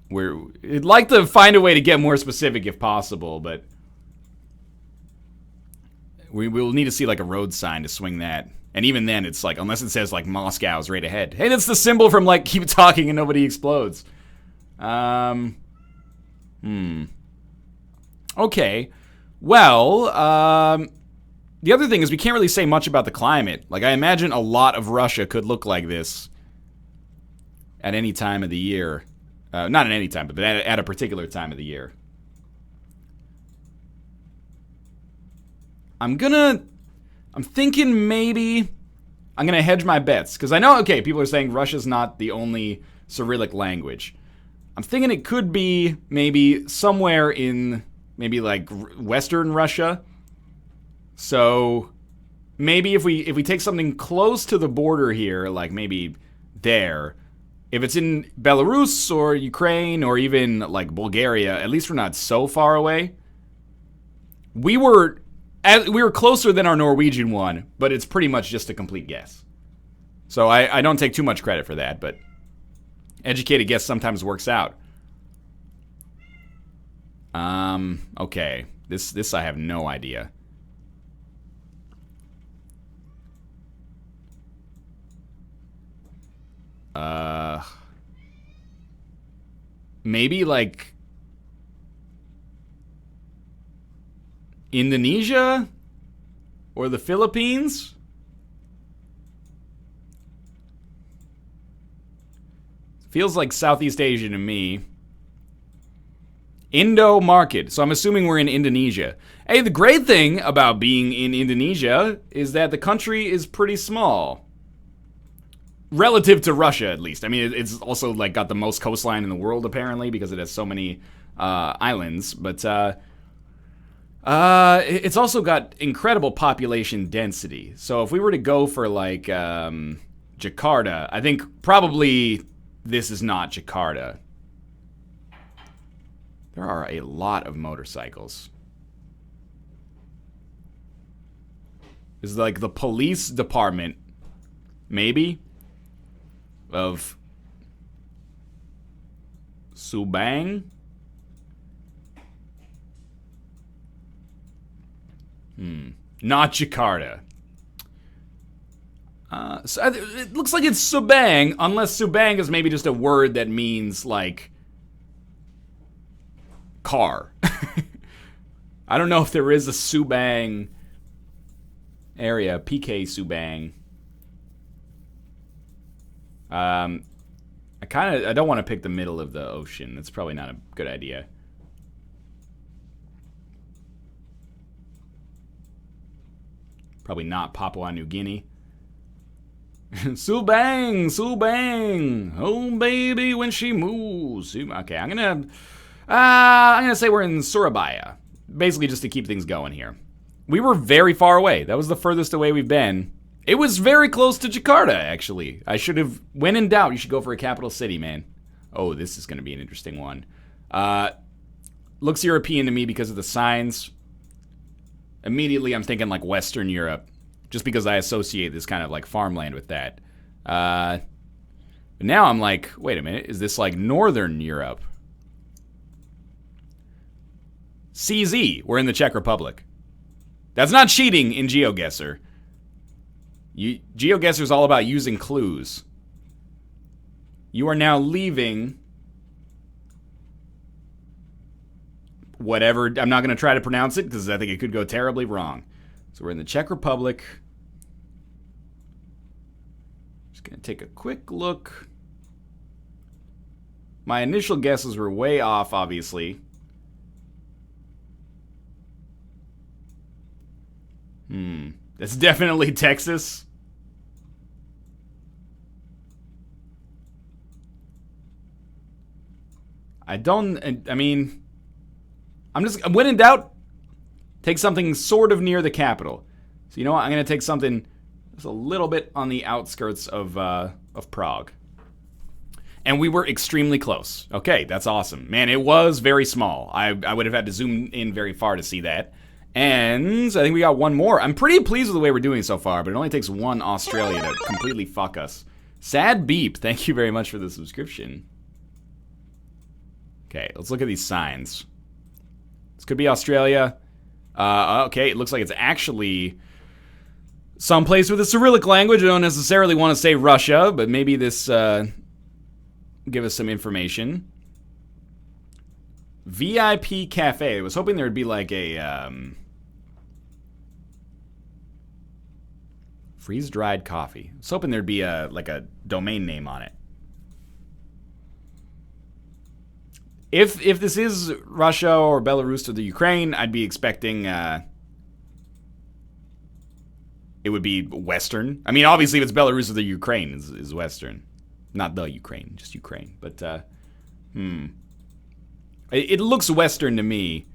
Speaker 1: we'd like to find a way to get more specific if possible, but we'll need to see like a road sign to swing that. And even then, it's like, unless it says like Moscow's right ahead. Hey, that's the symbol from like Keep Talking and Nobody Explodes. Okay. Well, the other thing is we can't really say much about the climate. Like, I imagine a lot of Russia could look like this at any time of the year. Not at any time, but at a particular time of the year. I'm thinking maybe I'm going to hedge my bets. Because I know, okay, people are saying Russia's not the only Cyrillic language. I'm thinking it could be maybe somewhere in maybe like Western Russia. So maybe if we take something close to the border here, like maybe there, if it's in Belarus or Ukraine or even like Bulgaria, at least we're not so far away. We were closer than our Norwegian one, but it's pretty much just a complete guess. So I don't take too much credit for that, but educated guess sometimes works out. Okay. This I have no idea. Maybe like Indonesia or the Philippines? Feels like Southeast Asia to me. Indo market. So I'm assuming we're in Indonesia. Hey, the great thing about being in Indonesia is that the country is pretty small. Relative to Russia, at least. I mean, it's also like got the most coastline in the world, apparently, because it has so many islands. But it's also got incredible population density. So if we were to go for like Jakarta, I think probably this is not Jakarta. There are a lot of motorcycles. This is like the police department, maybe, of Subang. Not Jakarta. So it looks like it's Subang, unless Subang is maybe just a word that means like car. I don't know if there is a Subang area, PK Subang. I don't want to pick the middle of the ocean. That's probably not a good idea. Probably not Papua New Guinea. Subang, Subang, oh baby when she moves. Okay, I'm gonna say we're in Surabaya, basically just to keep things going here. We were very far away. That was the furthest away we've been. It was very close to Jakarta, actually. I should have, when in doubt, you should go for a capital city, man. Oh, this is gonna be an interesting one. Looks European to me because of the signs. Immediately, I'm thinking like Western Europe, just because I associate this kind of like farmland with that. But now I'm like, wait a minute, is this like Northern Europe? CZ, we're in the Czech Republic. That's not cheating in GeoGuessr. GeoGuessr is all about using clues. You are now leaving whatever. I'm not going to try to pronounce it because I think it could go terribly wrong. So we're in the Czech Republic. Just gonna take a quick look. My initial guesses were way off, obviously. That's definitely Texas. I mean, when in doubt, take something sort of near the capital. So you know what? I'm going to take something just a little bit on the outskirts of Prague. And we were extremely close. Okay, that's awesome. Man, it was very small. I would have had to zoom in very far to see that. And I think we got one more. I'm pretty pleased with the way we're doing so far, but it only takes one Australia to completely fuck us. Sad Beep, thank you very much for the subscription. Okay, let's look at these signs. This could be Australia. Okay, it looks like it's actually someplace with a Cyrillic language. I don't necessarily want to say Russia, but maybe this give us some information. VIP Cafe. I was hoping there would be like a freeze-dried coffee. I was hoping there'd be like a domain name on it. If this is Russia or Belarus or the Ukraine, I'd be expecting it would be Western. I mean, obviously, if it's Belarus or the Ukraine, is Western. Not the Ukraine, just Ukraine. But, It looks Western to me.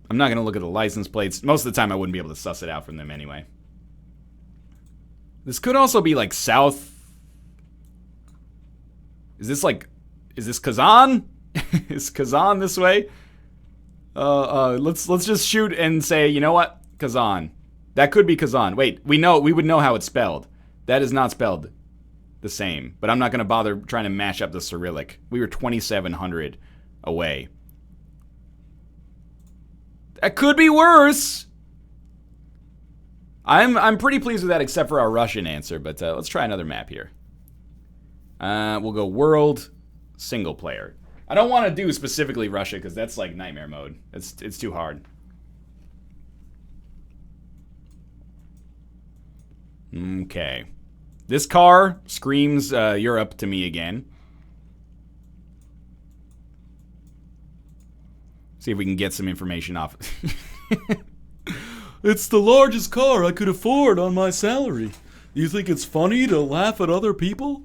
Speaker 1: I'm not going to look at the license plates. Most of the time, I wouldn't be able to suss it out from them anyway. This could also be, like, South. Is this Kazan? Is Kazan this way? Let's just shoot and say, you know what? Kazan. That could be Kazan. Wait, we would know how it's spelled. That is not spelled the same. But I'm not going to bother trying to mash up the Cyrillic. We were 2,700 away. That could be worse. I'm pretty pleased with that, except for our Russian answer. But let's try another map here. We'll go world single player. I don't want to do specifically Russia because that's like nightmare mode. It's too hard. Okay. This car screams Europe to me again. See if we can get some information off. It's the largest car I could afford on my salary. You think it's funny to laugh at other people?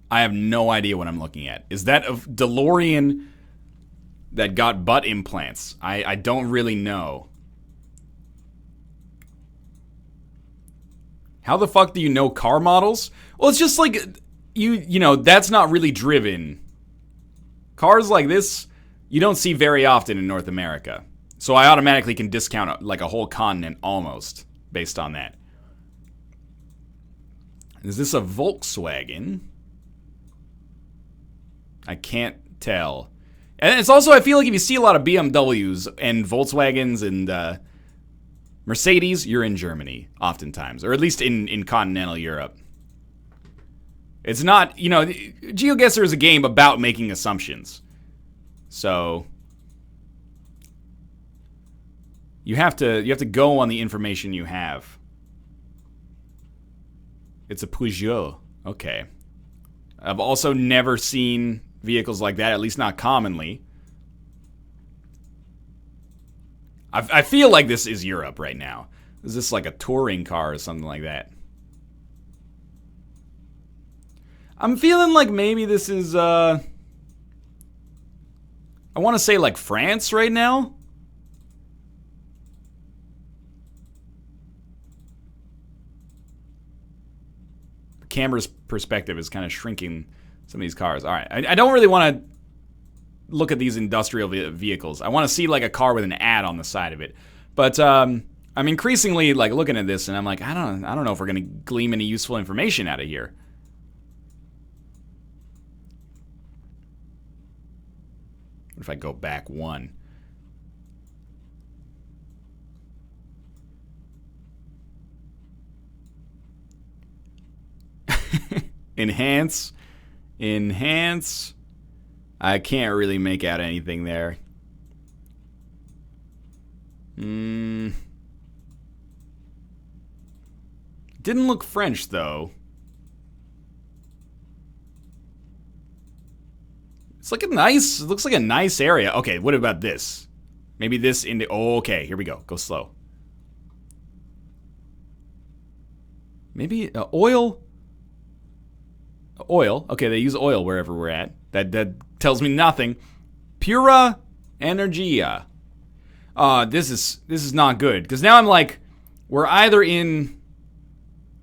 Speaker 1: I have no idea what I'm looking at. Is that a DeLorean that got butt implants? I don't really know. How the fuck do you know car models? Well, it's just like, you know, that's not really driven. Cars like this, you don't see very often in North America. So I automatically can discount like a whole continent almost based on that. Is this a Volkswagen? I can't tell. And it's also, I feel like if you see a lot of BMWs and Volkswagens and Mercedes, you're in Germany, oftentimes. Or at least in continental Europe. It's not, you know, GeoGuessr is a game about making assumptions. So you have to go on the information you have. It's a Peugeot. Okay. I've also never seen vehicles like that, at least not commonly. I feel like this is Europe right now. Is this like a touring car or something like that? I'm feeling like maybe this is, I want to say like France right now. The camera's perspective is kind of shrinking some of these cars. All right, I don't really want to look at these industrial vehicles. I want to see like a car with an ad on the side of it. But I'm increasingly like looking at this and I'm like, I don't know if we're going to glean any useful information out of here. What if I go back one? Enhance. I can't really make out anything there. didn't look French, though. It's like a nice, it looks like a nice area. Okay, what about this? Maybe this into, oh, okay, here we go. Go slow. Maybe oil? Oil. Okay, they use oil wherever we're at. That tells me nothing. Pura Energia. This is not good. Because now I'm like, we're either in,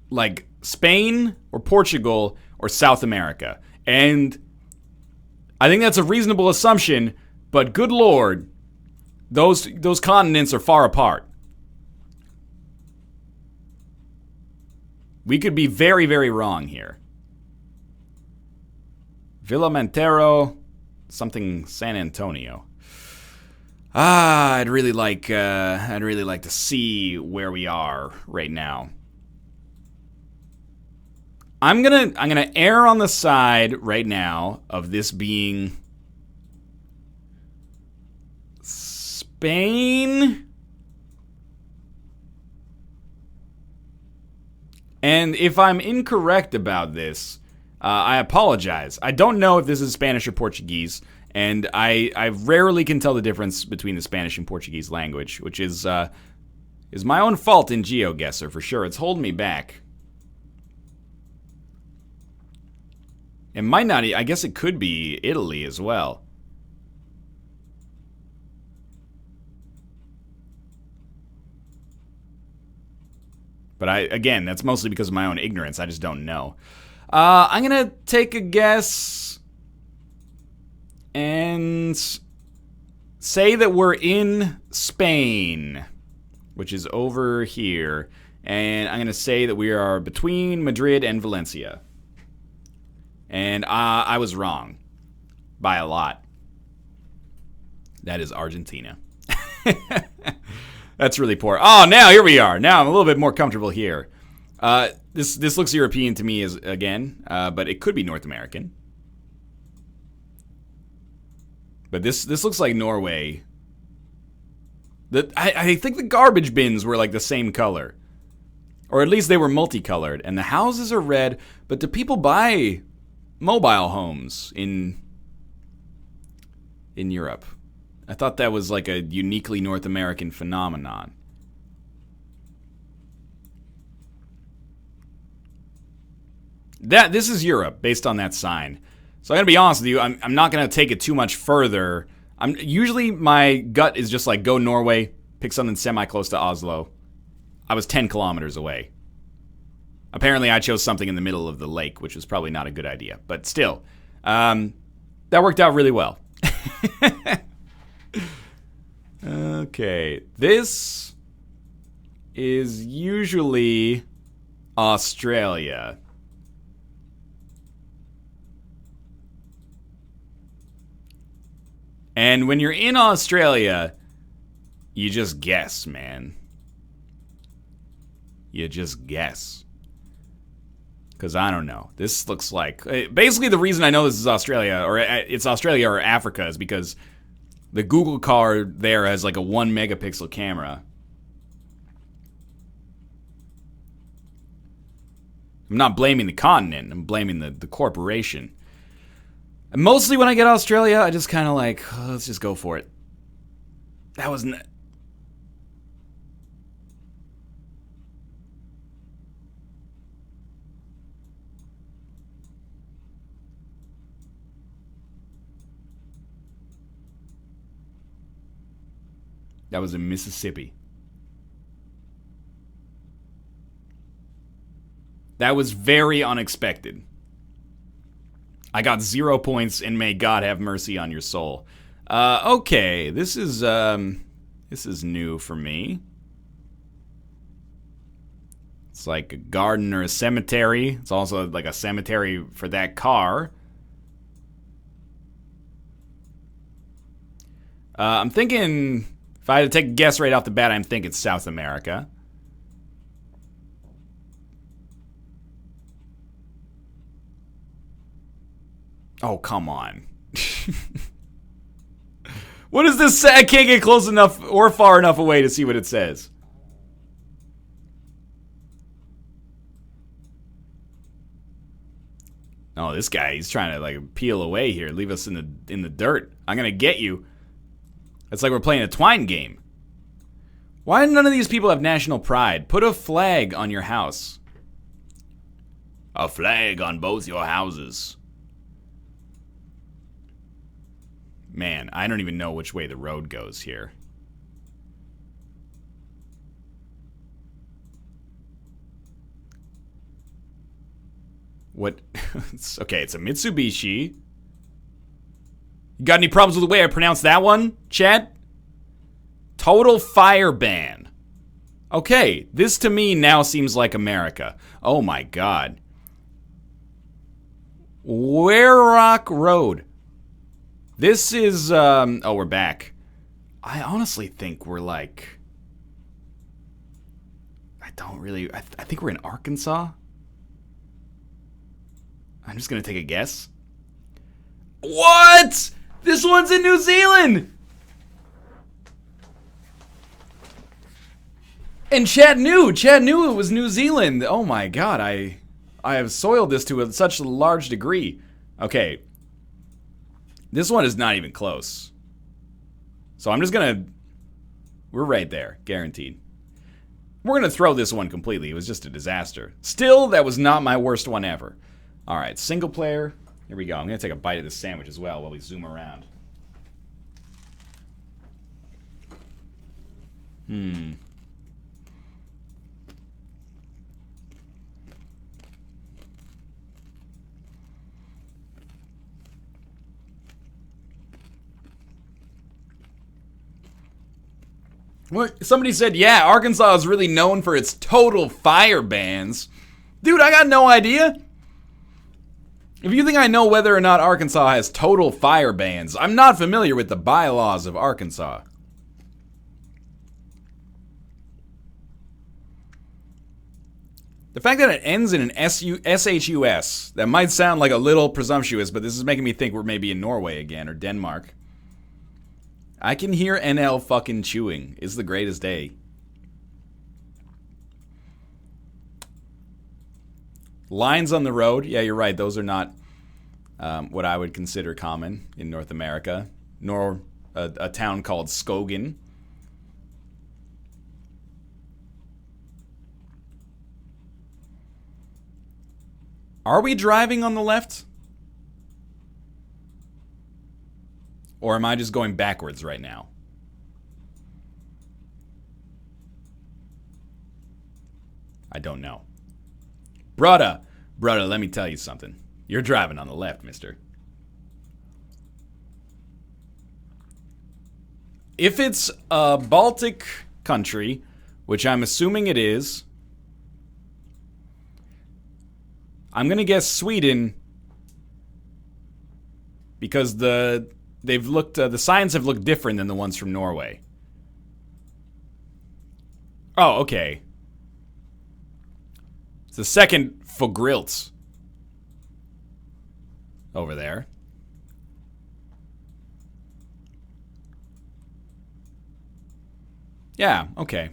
Speaker 1: like, Spain or Portugal or South America. And I think that's a reasonable assumption, but good lord, those continents are far apart. We could be very, very wrong here. Villa Montero, something San Antonio. I'd really like to see where we are right now. I'm gonna err on the side right now of this being Spain. And if I'm incorrect about this, I apologize. I don't know if this is Spanish or Portuguese, and I rarely can tell the difference between the Spanish and Portuguese language, which is my own fault in GeoGuessr for sure. It's holding me back. It might not, I guess it could be Italy as well. But again, that's mostly because of my own ignorance. I just don't know. I'm gonna take a guess and say that we're in Spain, which is over here. And I'm gonna say that we are between Madrid and Valencia. And I was wrong by a lot. That is Argentina. That's really poor. Oh, now here we are. Now I'm a little bit more comfortable here. This looks European to me as again, but it could be North American. But this looks like Norway. I think the garbage bins were like the same color, or at least they were multicolored. And the houses are red. But do people buy mobile homes in Europe? I thought that was like a uniquely North American phenomenon. This is Europe based on that sign. So I'm gonna be honest with you. I'm not gonna take it too much further. Usually my gut is just like go Norway, pick something semi-close to Oslo. I was 10 kilometers away. Apparently I chose something in the middle of the lake, which was probably not a good idea. But still, that worked out really well. Okay, this is usually Australia. And when you're in Australia, you just guess, man. You just guess. Because I don't know. This looks like... Basically, the reason I know this is Australia, or it's Australia or Africa, is because the Google car there has like a 1 megapixel camera. I'm not blaming the continent. I'm blaming the corporation. And mostly when I get Australia, I just kind of like, oh, let's just go for it. That was... That was in Mississippi. That was very unexpected. I got 0 points, and may God have mercy on your soul. Okay, this is new for me. It's like a garden or a cemetery. It's also like a cemetery for that car. I'm thinking... If I had to take a guess right off the bat, I'm thinking South America. Oh, come on. What does this say? I can't get close enough or far enough away to see what it says. Oh, this guy, he's trying to like peel away here, leave us in the dirt. I'm gonna get you. It's like we're playing a Twine game. Why do none of these people have national pride? Put a flag on your house. A flag on both your houses. Man, I don't even know which way the road goes here. What? Okay, it's a Mitsubishi. You got any problems with the way I pronounce that one, Chad? Total fire ban. Okay, this to me now seems like America. Oh my god. Werock Road. This is, oh, we're back. I honestly think we're like... I think we're in Arkansas. I'm just gonna take a guess. What? This one's in New Zealand! And Chad knew it was New Zealand. Oh my god, I have soiled this to such a large degree. Okay. This one is not even close. So I'm just gonna... We're right there, guaranteed. We're gonna throw this one completely. It was just a disaster. Still, that was not my worst one ever. Alright, single player. Here we go. I'm gonna take a bite of this sandwich as well while we zoom around. What? Somebody said, yeah, Arkansas is really known for its total fire bans. Dude, I got no idea. If you think I know whether or not Arkansas has total fire bans, I'm not familiar with the bylaws of Arkansas. The fact that it ends in an SHUS, that might sound like a little presumptuous, but this is making me think we're maybe in Norway again, or Denmark. I can hear NL fucking chewing. It's the greatest day. Lines on the road. Yeah, you're right. Those are not what I would consider common in North America, nor a town called Skogan. Are we driving on the left? Or am I just going backwards right now? I don't know. Brother, let me tell you something. You're driving on the left, mister. If it's a Baltic country, which I'm assuming it is, I'm gonna guess Sweden, because the signs have looked different than the ones from Norway. Oh, okay. It's the second Fogrilts over there. Yeah, okay.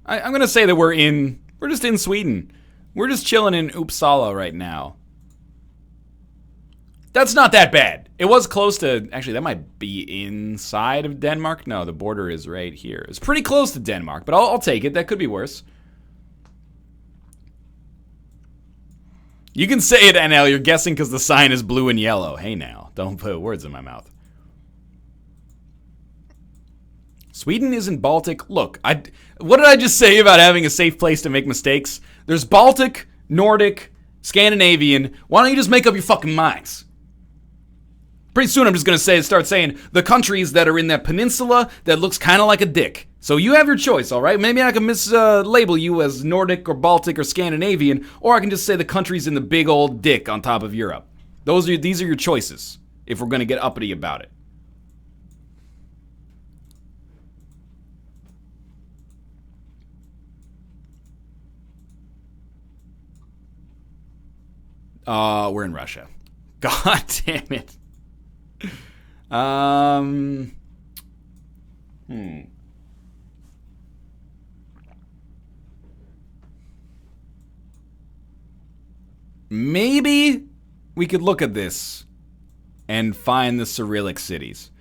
Speaker 1: I'm gonna say that we're just in Sweden. We're just chilling in Uppsala right now. That's not that bad. It was close to... Actually, that might be inside of Denmark. No, the border is right here. It's pretty close to Denmark, but I'll take it. That could be worse. You can say it, NL. You're guessing because the sign is blue and yellow. Hey, now. Don't put words in my mouth. Sweden isn't Baltic. Look, what did I just say about having a safe place to make mistakes? There's Baltic, Nordic, Scandinavian. Why don't you just make up your fucking minds? Pretty soon I'm just going to start saying the countries that are in that peninsula that looks kind of like a dick. So you have your choice, all right? Maybe I can mislabel you as Nordic or Baltic or Scandinavian, or I can just say the countries in the big old dick on top of Europe. These are your choices if we're going to get uppity about it. We're in Russia. God damn it. maybe we could look at this and find the Cyrillic cities.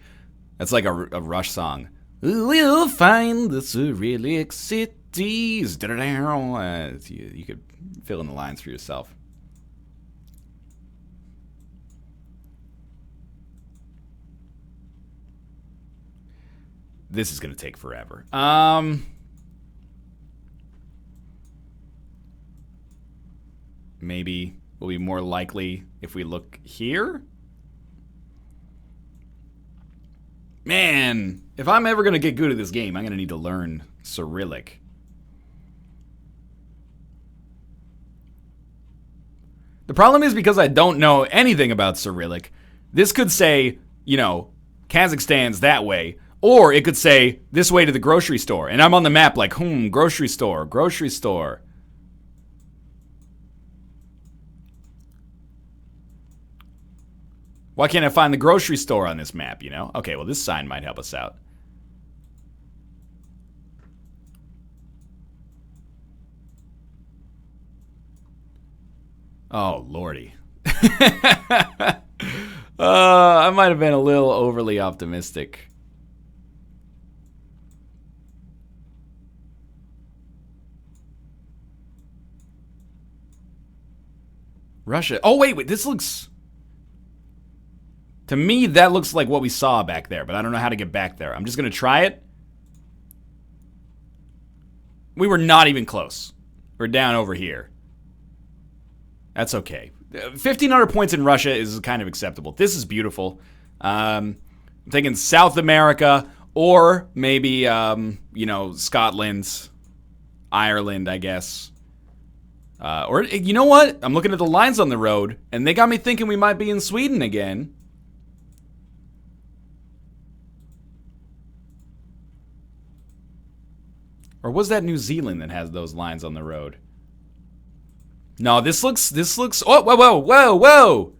Speaker 1: That's like a Rush song. We'll find the Cyrillic cities. You could fill in the lines for yourself. This is going to take forever. Maybe we'll be more likely if we look here. Man, if I'm ever going to get good at this game, I'm going to need to learn Cyrillic. The problem is because I don't know anything about Cyrillic, this could say, you know, Kazakhstan's that way, or it could say this way to the grocery store. And I'm on the map like, grocery store, grocery store. Why can't I find the grocery store on this map, you know? Okay, well, this sign might help us out. Oh, lordy. I might have been a little overly optimistic. Russia. Oh, wait, this looks... To me, that looks like what we saw back there, but I don't know how to get back there. I'm just going to try it. We were not even close. We're down over here. That's okay. 1,500 points in Russia is kind of acceptable. This is beautiful. I'm thinking South America or maybe, you know, Scotland, Ireland, I guess. Or, you know what? I'm looking at the lines on the road, and they got me thinking we might be in Sweden again. Or was that New Zealand that has those lines on the road? No, this looks, oh, whoa.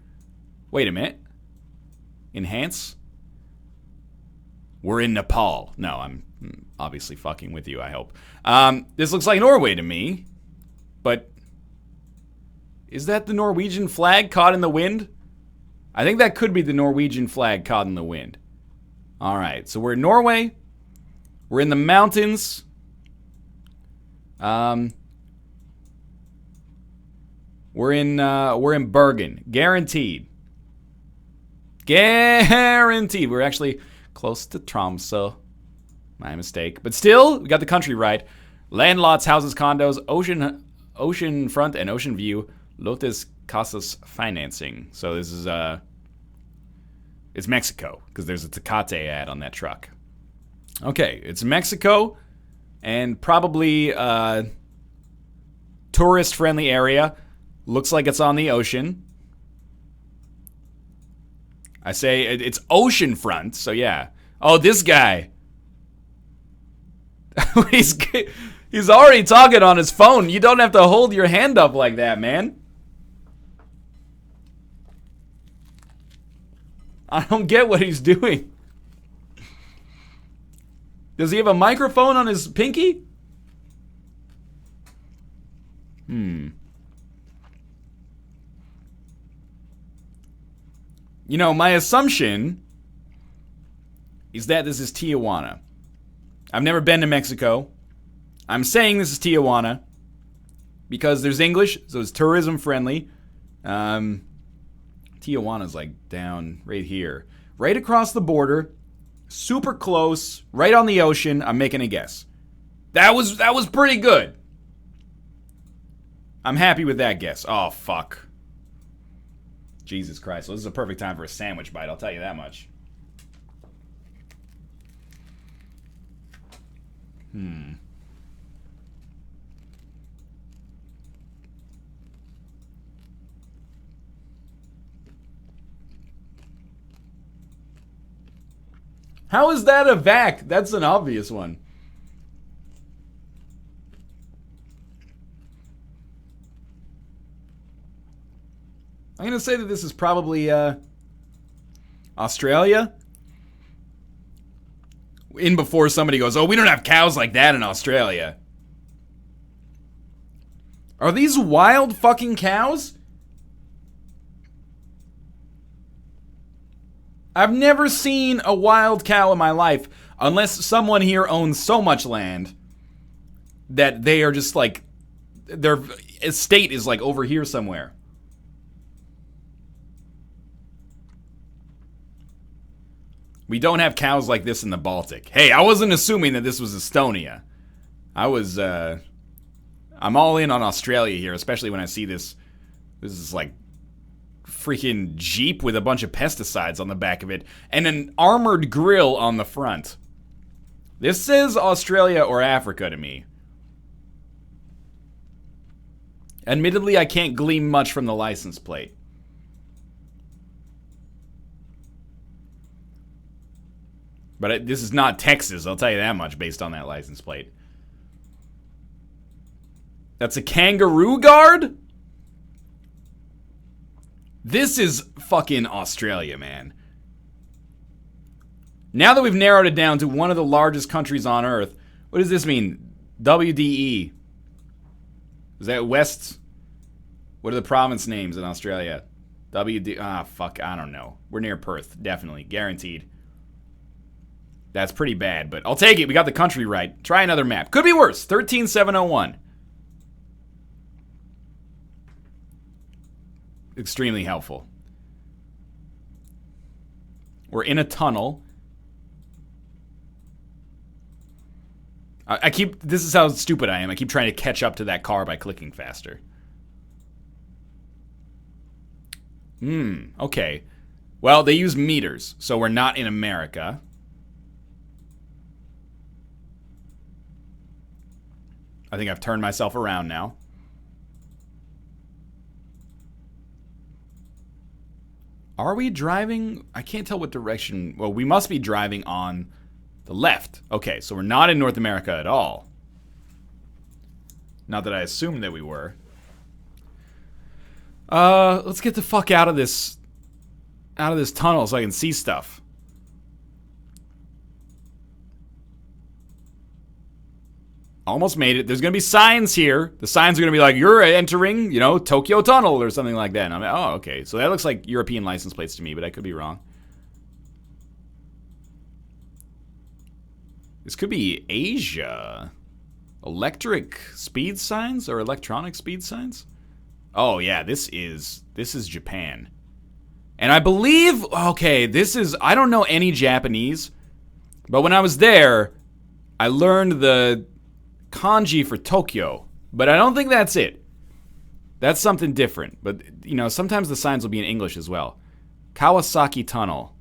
Speaker 1: Wait a minute. Enhance? We're in Nepal. No, I'm obviously fucking with you, I hope. This looks like Norway to me. But is that the Norwegian flag caught in the wind? I think that could be the Norwegian flag caught in the wind. All right, so we're in Norway. We're in the mountains. We're in Bergen. Guaranteed. Guaranteed. We're actually close to Tromsø. My mistake. But still, we got the country right. Land lots, houses, condos, ocean front and ocean view. Lotes Casas financing. So this is it's Mexico because there's a Tecate ad on that truck. Okay, it's Mexico and probably tourist-friendly area. Looks like it's on the ocean. I say it's ocean front, so yeah. Oh, this guy. He's already talking on his phone. You don't have to hold your hand up like that, man. I don't get what he's doing. Does he have a microphone on his pinky? You know, my assumption is that this is Tijuana. I've never been to Mexico. I'm saying this is Tijuana because there's English, so it's tourism friendly. Tijuana's like down right here. Right across the border. Super close. Right on the ocean. I'm making a guess. That was pretty good. I'm happy with that guess. Oh, fuck. Jesus Christ. Well, this is a perfect time for a sandwich bite, I'll tell you that much. How is that a vac? That's an obvious one. I'm going to say that this is probably Australia. In before somebody goes, oh, we don't have cows like that in Australia. Are these wild fucking cows? I've never seen a wild cow in my life unless someone here owns so much land that they are just like, their estate is like over here somewhere. We don't have cows like this in the Baltic. Hey, I wasn't assuming that this was Estonia. I'm all in on Australia here, especially when I see this. This is like freaking Jeep with a bunch of pesticides on the back of it and an armored grill on the front. This says Australia or Africa to me. Admittedly, I can't glean much from the license plate. But this is not Texas, I'll tell you that much based on that license plate. That's a kangaroo guard? This is fucking Australia, man. Now that we've narrowed it down to one of the largest countries on Earth, what does this mean? WDE. Is that West? What are the province names in Australia? Fuck, I don't know. We're near Perth, definitely, guaranteed. That's pretty bad, but I'll take it. We got the country right. Try another map. Could be worse. 13701. Extremely helpful. We're in a tunnel. This is how stupid I am. I keep trying to catch up to that car by clicking faster. Okay. Well, they use meters, so we're not in America. I think I've turned myself around now. Are we driving? I can't tell what direction. Well, we must be driving on the left. Okay, so we're not in North America at all. Not that I assumed that we were. Let's get the fuck out of this tunnel so I can see stuff. Almost made it. There's going to be signs here. The signs are going to be like, you're entering, Tokyo Tunnel or something like that. And I'm like, oh, okay. So that looks like European license plates to me, but I could be wrong. This could be Asia. Electric speed signs or electronic speed signs? Oh, yeah, this is Japan. And I believe, okay, I don't know any Japanese, but when I was there, I learned the kanji for Tokyo, but I don't think that's it. That's something different. But, sometimes the signs will be in English as well. Kawasaki Tunnel.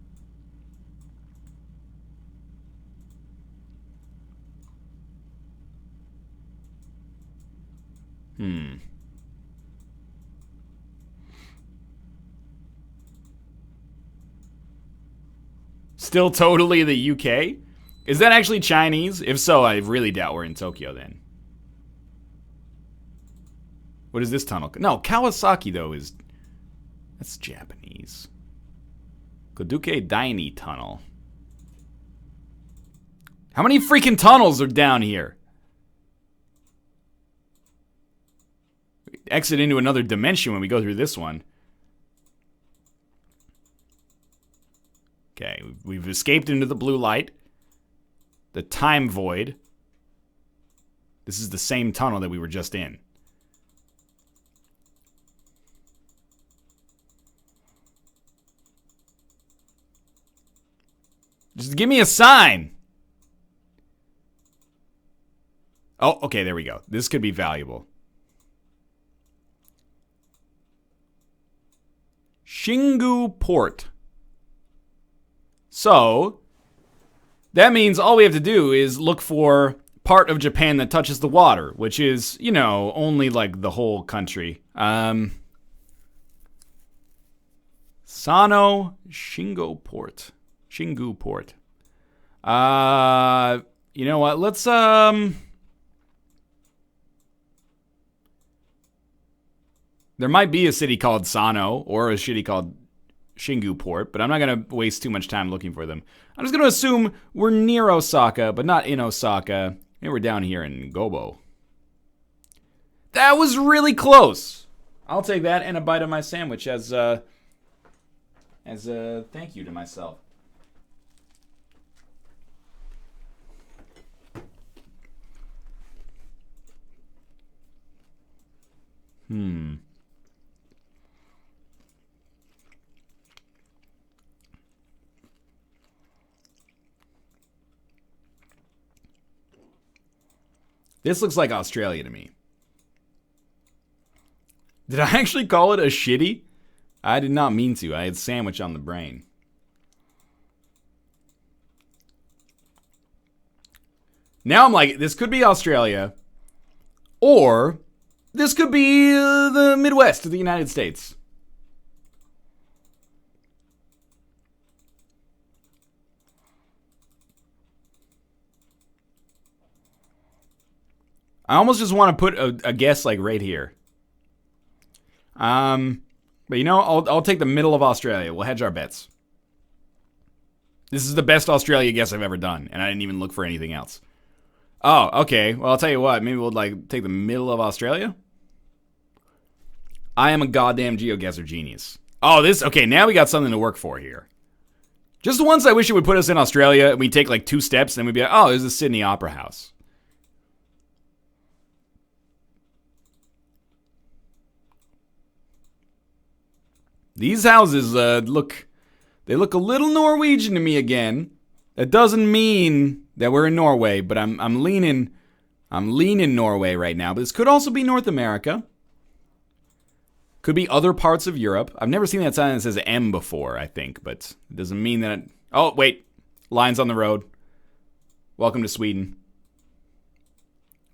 Speaker 1: Still totally the UK? Is that actually Chinese? If so, I really doubt we're in Tokyo then. What is this tunnel? No, Kawasaki, though, that's Japanese. Koduke Daini Tunnel. How many freaking tunnels are down here? We exit into another dimension when we go through this one. Okay, we've escaped into the blue light. The time void. This is the same tunnel that we were just in. Just give me a sign. Oh, okay, there we go. This could be valuable. Shingu Port. So, that means all we have to do is look for part of Japan that touches the water, which is, only like the whole country. Sano Shingu Port. Shingu Port. You know what? Let's, there might be a city called Sano or a city called Shingu Port, but I'm not going to waste too much time looking for them. I'm just going to assume we're near Osaka, but not in Osaka. And we're down here in Gobo. That was really close. I'll take that and a bite of my sandwich as as a thank you to myself. This looks like Australia to me. Did I actually call it a shitty? I did not mean to. I had sandwich on the brain. Now I'm like, this could be Australia. Or this could be the Midwest of the United States. I almost just want to put a guess like right here. But you know, I'll take the middle of Australia. We'll hedge our bets. This is the best Australia guess I've ever done, and I didn't even look for anything else. Oh, okay. Well, I'll tell you what. Maybe we'll like take the middle of Australia. I am a goddamn GeoGuessr genius. Oh, okay. Now we got something to work for here. Just once, I wish it would put us in Australia, and we take like 2 steps, and then we'd be like, oh, there's the Sydney Opera House. These houses look a little Norwegian to me again. That doesn't mean that we're in Norway, but I'm leaning Norway right now. But this could also be North America. Could be other parts of Europe. I've never seen that sign that says M before, I think, but it doesn't mean that. Oh, wait. Lines on the road. Welcome to Sweden.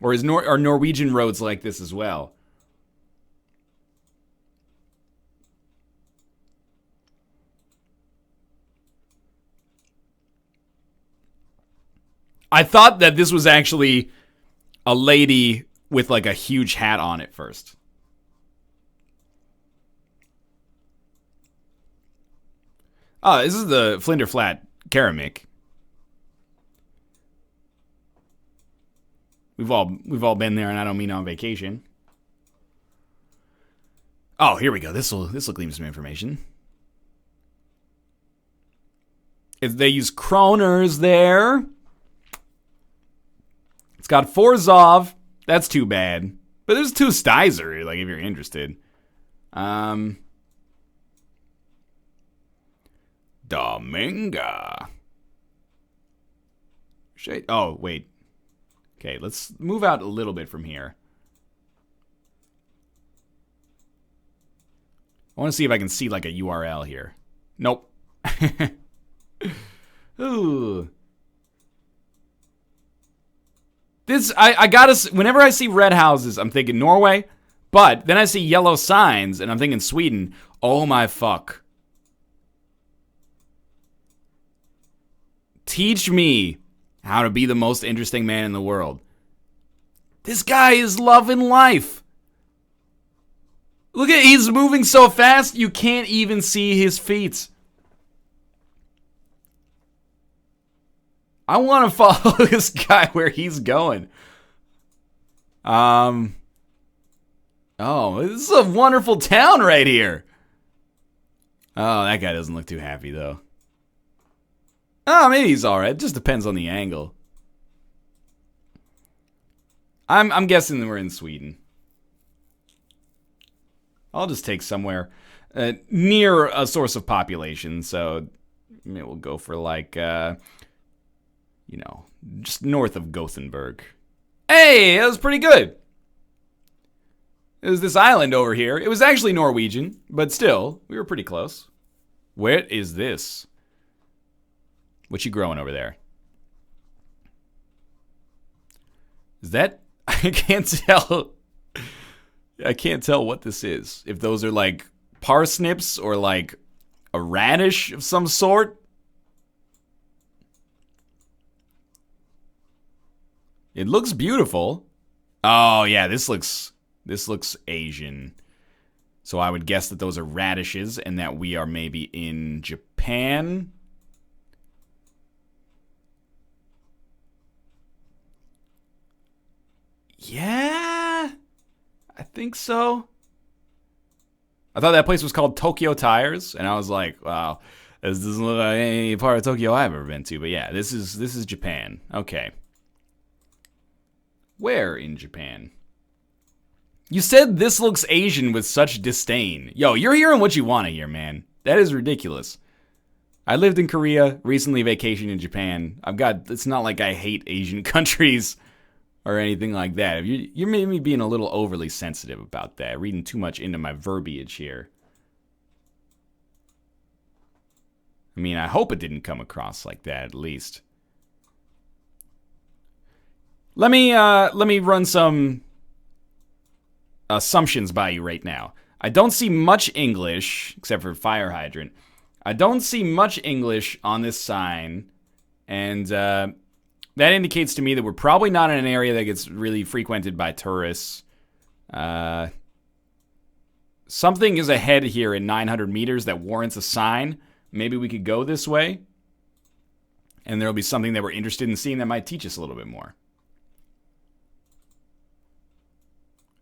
Speaker 1: Or are Norwegian roads like this as well? I thought that this was actually a lady with like a huge hat on at first. Oh, this is the Flinder Flat Keramik. We've all been there, and I don't mean on vacation. Oh, here we go. This will glean some information. If they use kroners there. It's got 4 Zov. That's too bad. But there's 2 Stizer, like, if you're interested. Dominga. Oh, wait. Okay, let's move out a little bit from here. I want to see if I can see, like, a URL here. Nope. Ooh. I gotta, whenever I see red houses, I'm thinking Norway, but then I see yellow signs, and I'm thinking Sweden. Oh my fuck. Teach me how to be the most interesting man in the world. This guy is loving life. Look at, he's moving so fast, you can't even see his feet. I want to follow this guy where he's going. Oh, this is a wonderful town right here. Oh, that guy doesn't look too happy, though. Oh, maybe he's all right. It just depends on the angle. I'm guessing that we're in Sweden. I'll just take somewhere near a source of population. So maybe we'll go for like... you know, just north of Gothenburg. Hey, that was pretty good. It was this island over here. It was actually Norwegian, but still, we were pretty close. Where is this? What you growing over there? Is that... I can't tell. I can't tell what this is. If those are like parsnips or like a radish of some sort. It looks beautiful. Oh, yeah, this looks Asian. So I would guess that those are radishes and that we are maybe in Japan. Yeah, I think so. I thought that place was called Tokyo Tires, and I was like, wow, this doesn't look like any part of Tokyo I've ever been to. But yeah, this is Japan. Okay. Where in Japan? You said this looks Asian with such disdain. Yo, you're hearing what you want to hear, man. That is ridiculous. I lived in Korea, recently vacationed in Japan. It's not like I hate Asian countries or anything like that. You're maybe being a little overly sensitive about that, reading too much into my verbiage here. I mean, I hope it didn't come across like that, at least. Let me run some assumptions by you right now. I don't see much English, except for fire hydrant. I don't see much English on this sign, and that indicates to me that we're probably not in an area that gets really frequented by tourists. Something is ahead here in 900 meters that warrants a sign. Maybe we could go this way, and there'll be something that we're interested in seeing that might teach us a little bit more.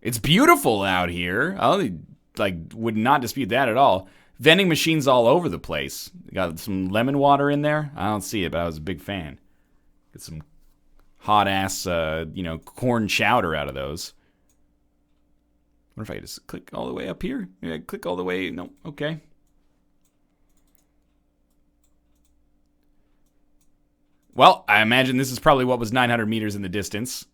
Speaker 1: It's beautiful out here. I would not dispute that at all. Vending machines all over the place. Got some lemon water in there. I don't see it, but I was a big fan. Get some hot ass, corn chowder out of those. What if I just click all the way up here? Yeah, click all the way. No, okay. Well, I imagine this is probably what was 900 meters in the distance.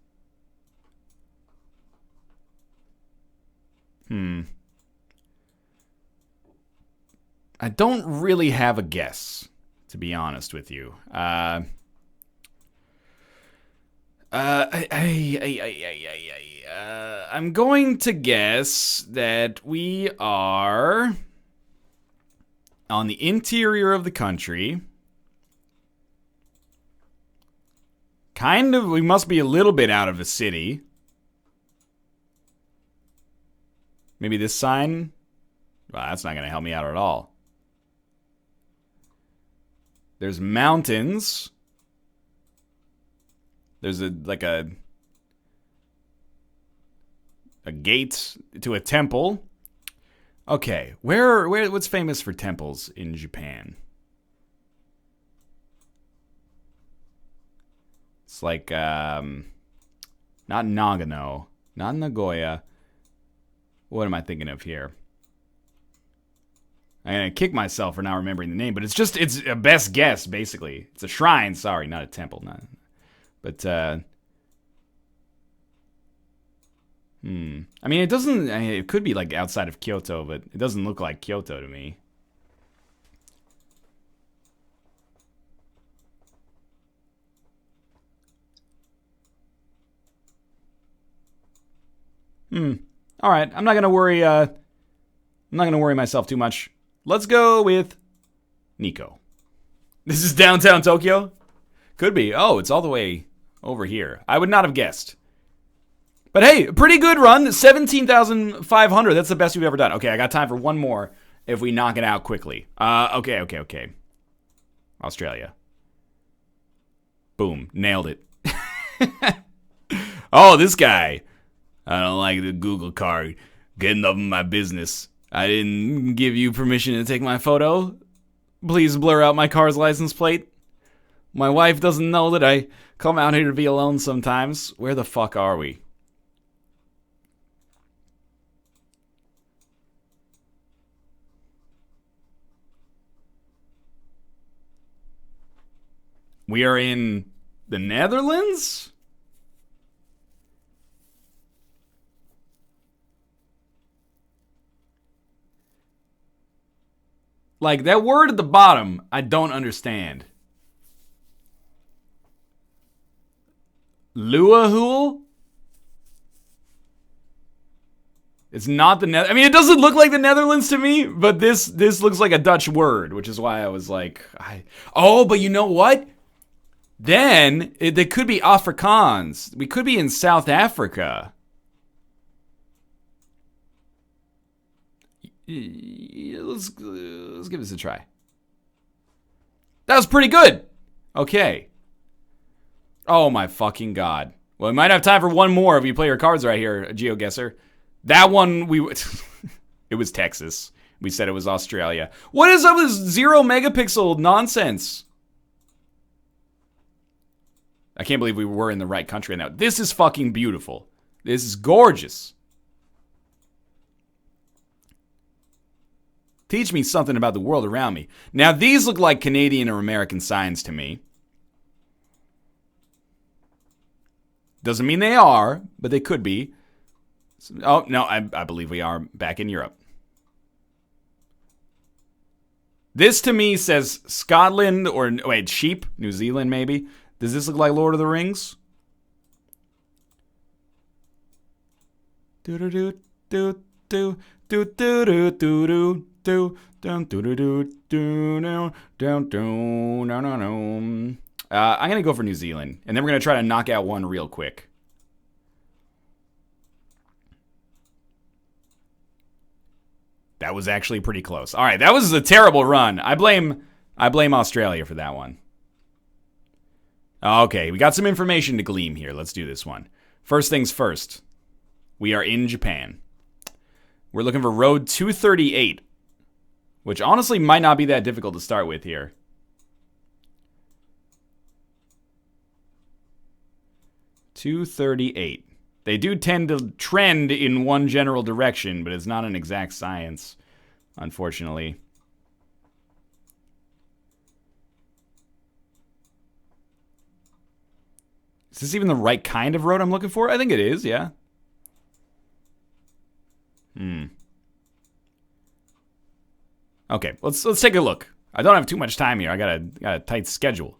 Speaker 1: I don't really have a guess, to be honest with you. I'm going to guess that we are on the interior of the country. Kind of, we must be a little bit out of the city. Maybe this sign? Well, that's not going to help me out at all. There's mountains. There's a gate to a temple. Okay, what's famous for temples in Japan? It's like not Nagano, not Nagoya. What am I thinking of here? I'm going to kick myself for not remembering the name, but it's a best guess, basically. It's a shrine, sorry, not a temple. I mean, it could be like outside of Kyoto, but it doesn't look like Kyoto to me. All right, I'm not gonna worry myself too much. Let's go with Nico. This is downtown Tokyo? Could be. Oh, it's all the way over here. I would not have guessed. But hey, pretty good run. 17,500. That's the best we've ever done. Okay, I got time for one more if we knock it out quickly. Okay. Australia. Boom. Nailed it. Oh, this guy. I don't like the Google card getting up in my business. I didn't give you permission to take my photo. Please blur out my car's license plate. My wife doesn't know that I come out here to be alone sometimes. Where the fuck are we? We are in the Netherlands? Like, that word at the bottom, I don't understand. Luahul? It's not the Netherlands. I mean, it doesn't look like the Netherlands to me, but this looks like a Dutch word, which is why I was like, oh, but you know what? Then, they could be Afrikaans. We could be in South Africa. Let's give this a try. That was pretty good. Okay. Oh my fucking god. Well, we might have time for one more if you play your cards right here, GeoGuessr. That one It was Texas. We said it was Australia. What is up with this 0 megapixel nonsense? I can't believe we were in the right country now. This is fucking beautiful. This is gorgeous. Teach me something about the world around me. Now, these look like Canadian or American signs to me. Doesn't mean they are, but they could be. Oh, no, I believe we are back in Europe. This to me says Scotland or, wait, sheep? New Zealand maybe? Does this look like Lord of the Rings? I'm gonna go for New Zealand, and then we're gonna try to knock out one real quick. That was actually pretty close. All right, that was a terrible run. I blame Australia for that one. Okay, we got some information to glean here. Let's do this one. First things first. We are in Japan. We're looking for road 238, which honestly might not be that difficult to start with here. .238. They do tend to trend in one general direction, but it's not an exact science, unfortunately. Is this even the right kind of road I'm looking for? I think it is, yeah. Okay, let's take a look. I don't have too much time here. I got a tight schedule.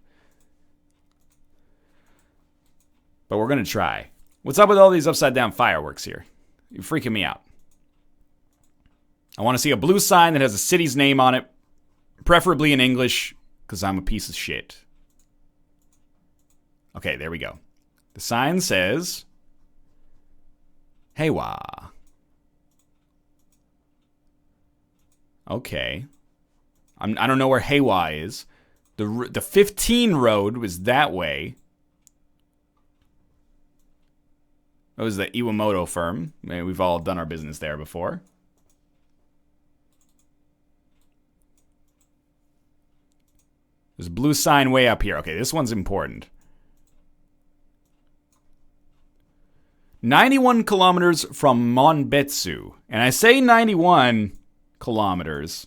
Speaker 1: But we're gonna try. What's up with all these upside down fireworks here? You're freaking me out. I want to see a blue sign that has a city's name on it, preferably in English, because I'm a piece of shit. Okay, there we go. The sign says Heiwa. Okay. I don't know where Heiwa is. The 15 road was that way. That was the Iwamoto firm. Maybe we've all done our business there before. There's a blue sign way up here. Okay, this one's important. 91 kilometers from Monbetsu. And I say 91 kilometers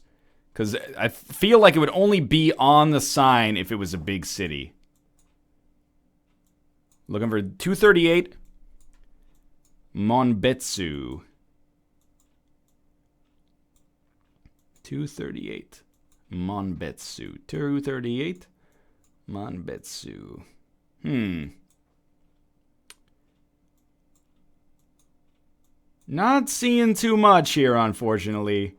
Speaker 1: because I feel like it would only be on the sign if it was a big city. Looking for 238 Monbetsu. 238 Monbetsu. 238 Monbetsu. Not seeing too much here, unfortunately.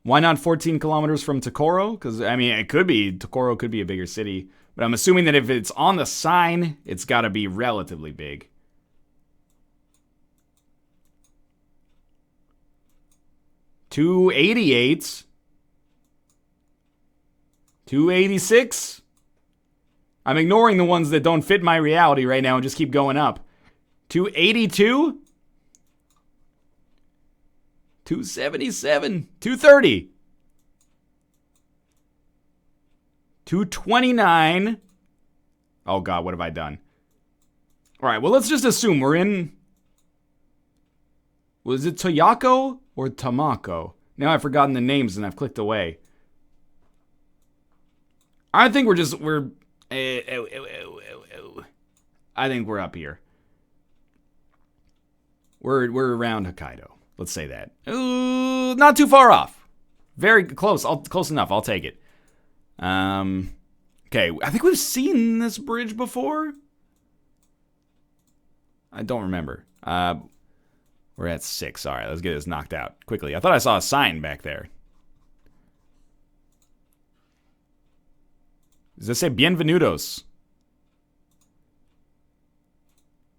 Speaker 1: Why not 14 kilometers from Tokoro? Because, I mean, it could be, Tokoro could be a bigger city. But I'm assuming that if it's on the sign, it's got to be relatively big. $288. $286. I'm ignoring the ones that don't fit my reality right now and just keep going up. 282. 277. 230. 229. Oh, God, what have I done? All right, well, let's just assume we're in... Was it Toyako or Tamako? Now I've forgotten the names and I've clicked away. I think we're... I think we're up here. We're around Hokkaido. Let's say that. Not too far off. Very close. Close enough. I'll take it. Okay. I think we've seen this bridge before. I don't remember. We're at 6. All right. Let's get this knocked out quickly. I thought I saw a sign back there. Does this say Bienvenidos?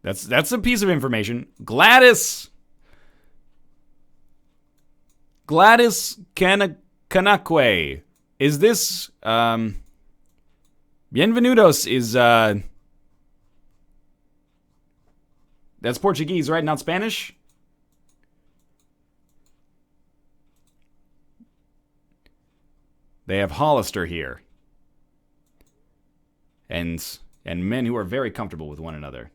Speaker 1: That's a piece of information. Gladys Kanakwe. Is this Bienvenidos is that's That's Portuguese, right? Not Spanish? They have Hollister here. And men who are very comfortable with one another.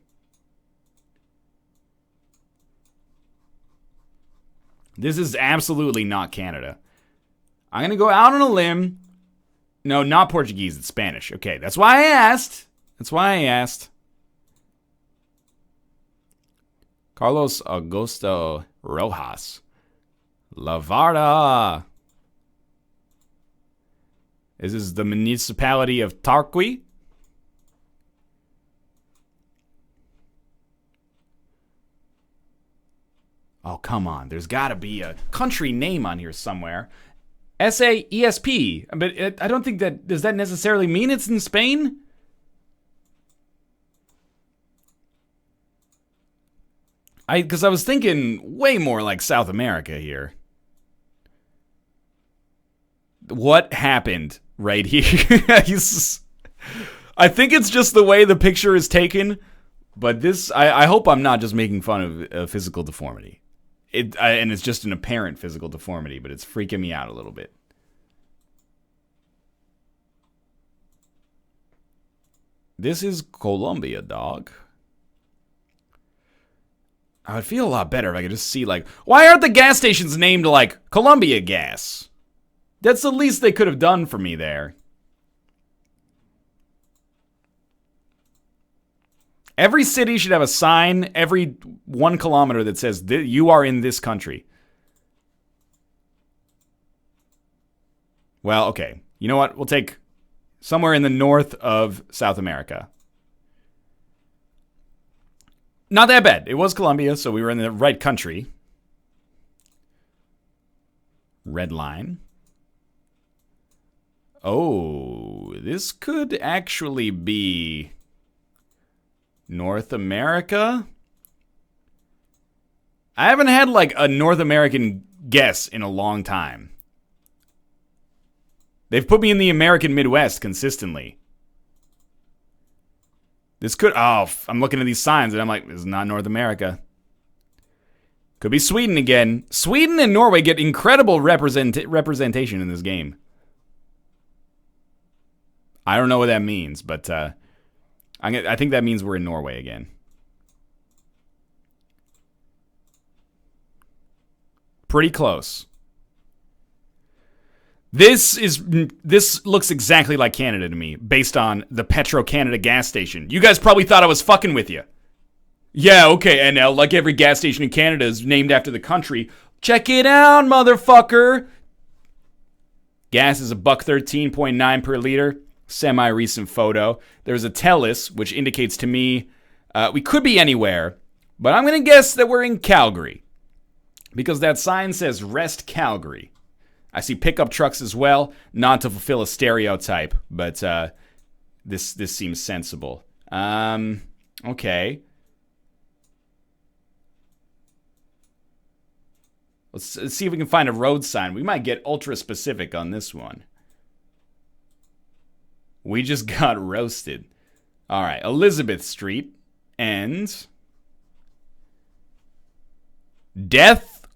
Speaker 1: This is absolutely not Canada. I'm going to go out on a limb. No, not Portuguese. It's Spanish. Okay, that's why I asked. Carlos Augusto Rojas. Lavarda. This is the municipality of Tarqui. Oh, come on. There's got to be a country name on here somewhere. SAESP. But I don't think that... Does that necessarily mean it's in Spain? Because I was thinking way more like South America here. What happened right here? I think it's just the way the picture is taken. But this... I hope I'm not just making fun of a physical deformity. And it's just an apparent physical deformity, but it's freaking me out a little bit. This is Colombia, dog. I would feel a lot better if I could just see, like, why aren't the gas stations named, like, Columbia Gas? That's the least they could have done for me there. Every city should have a sign every 1 kilometer that says, you are in this country. Well, okay. You know what? We'll take somewhere in the north of South America. Not that bad. It was Colombia, so we were in the right country. Red line. Oh, this could actually be... North America? I haven't had like a North American guess in a long time. They've put me in the American Midwest consistently. This could... Oh, I'm looking at these signs and I'm like, this is not North America. Could be Sweden again. Sweden and Norway get incredible representation in this game. I don't know what that means, but... I think that means we're in Norway again. Pretty close. This looks exactly like Canada to me, based on the Petro-Canada gas station. You guys probably thought I was fucking with you. Yeah, okay, NL, like every gas station in Canada is named after the country. Check it out, motherfucker! Gas is $1.13.9 per liter. Semi-recent photo. There's a TELUS, which indicates to me we could be anywhere, but I'm going to guess that we're in Calgary because that sign says Rest Calgary. I see pickup trucks as well, not to fulfill a stereotype, but this seems sensible. Okay. Let's see if we can find a road sign. We might get ultra specific on this one. We just got roasted. All right, Elizabeth Street and Death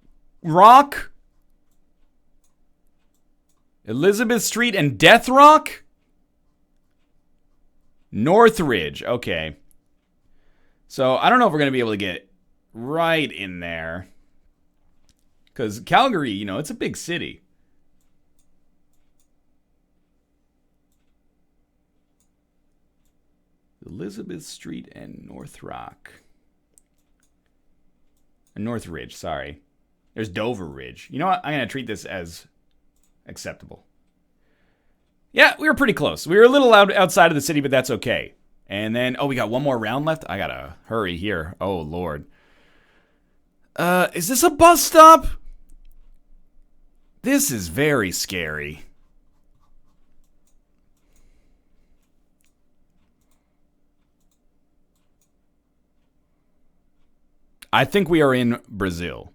Speaker 1: Rock? Elizabeth Street and Death Rock? Northridge, okay. So, I don't know if we're going to be able to get right in there. Because Calgary, you know, it's a big city. Elizabeth Street and North Rock. Northridge, sorry. There's Dover Ridge. You know what? I'm going to treat this as acceptable. Yeah, we were pretty close. We were a little outside of the city, but that's okay. And then, oh, we got one more round left? I got to hurry here. Oh, Lord. Is this a bus stop? This is very scary. I think we are in Brazil.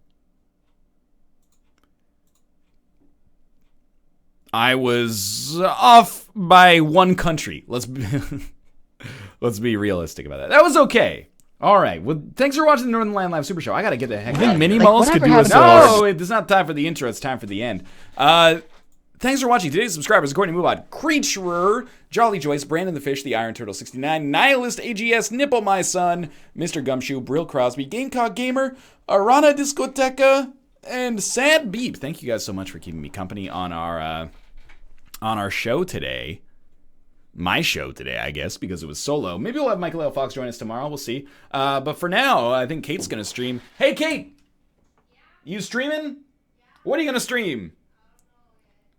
Speaker 1: I was off by one country. Let's be realistic about that. That was okay. All right. Well, thanks for watching the Northernlion Live Super Show. I got to get the heck out of here.
Speaker 2: Mini Malls could do us
Speaker 1: No, it's not time for the intro. It's time for the end. Thanks for watching. Today's subscribers, according to MoveOn, Creaturer, Jolly Joyce, Brandon the Fish, the Iron Turtle 69, Nihilist, AGS, Nipple My Son, Mr. Gumshoe, Brill Crosby, Gamecock Gamer, Arana Discoteca, and Sad Beep. Thank you guys so much for keeping me company on our show today. My show today, I guess, because it was solo. Maybe we'll have Michael L. Fox join us tomorrow. We'll see. But for now, I think Kate's going to stream. Hey, Kate! Yeah? You streaming? Yeah. What are you going to stream?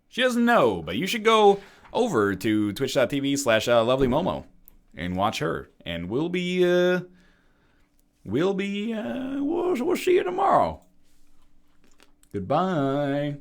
Speaker 1: She doesn't know, but you should go over to twitch.tv/lovelymomo and watch her. And we'll see you tomorrow. Goodbye.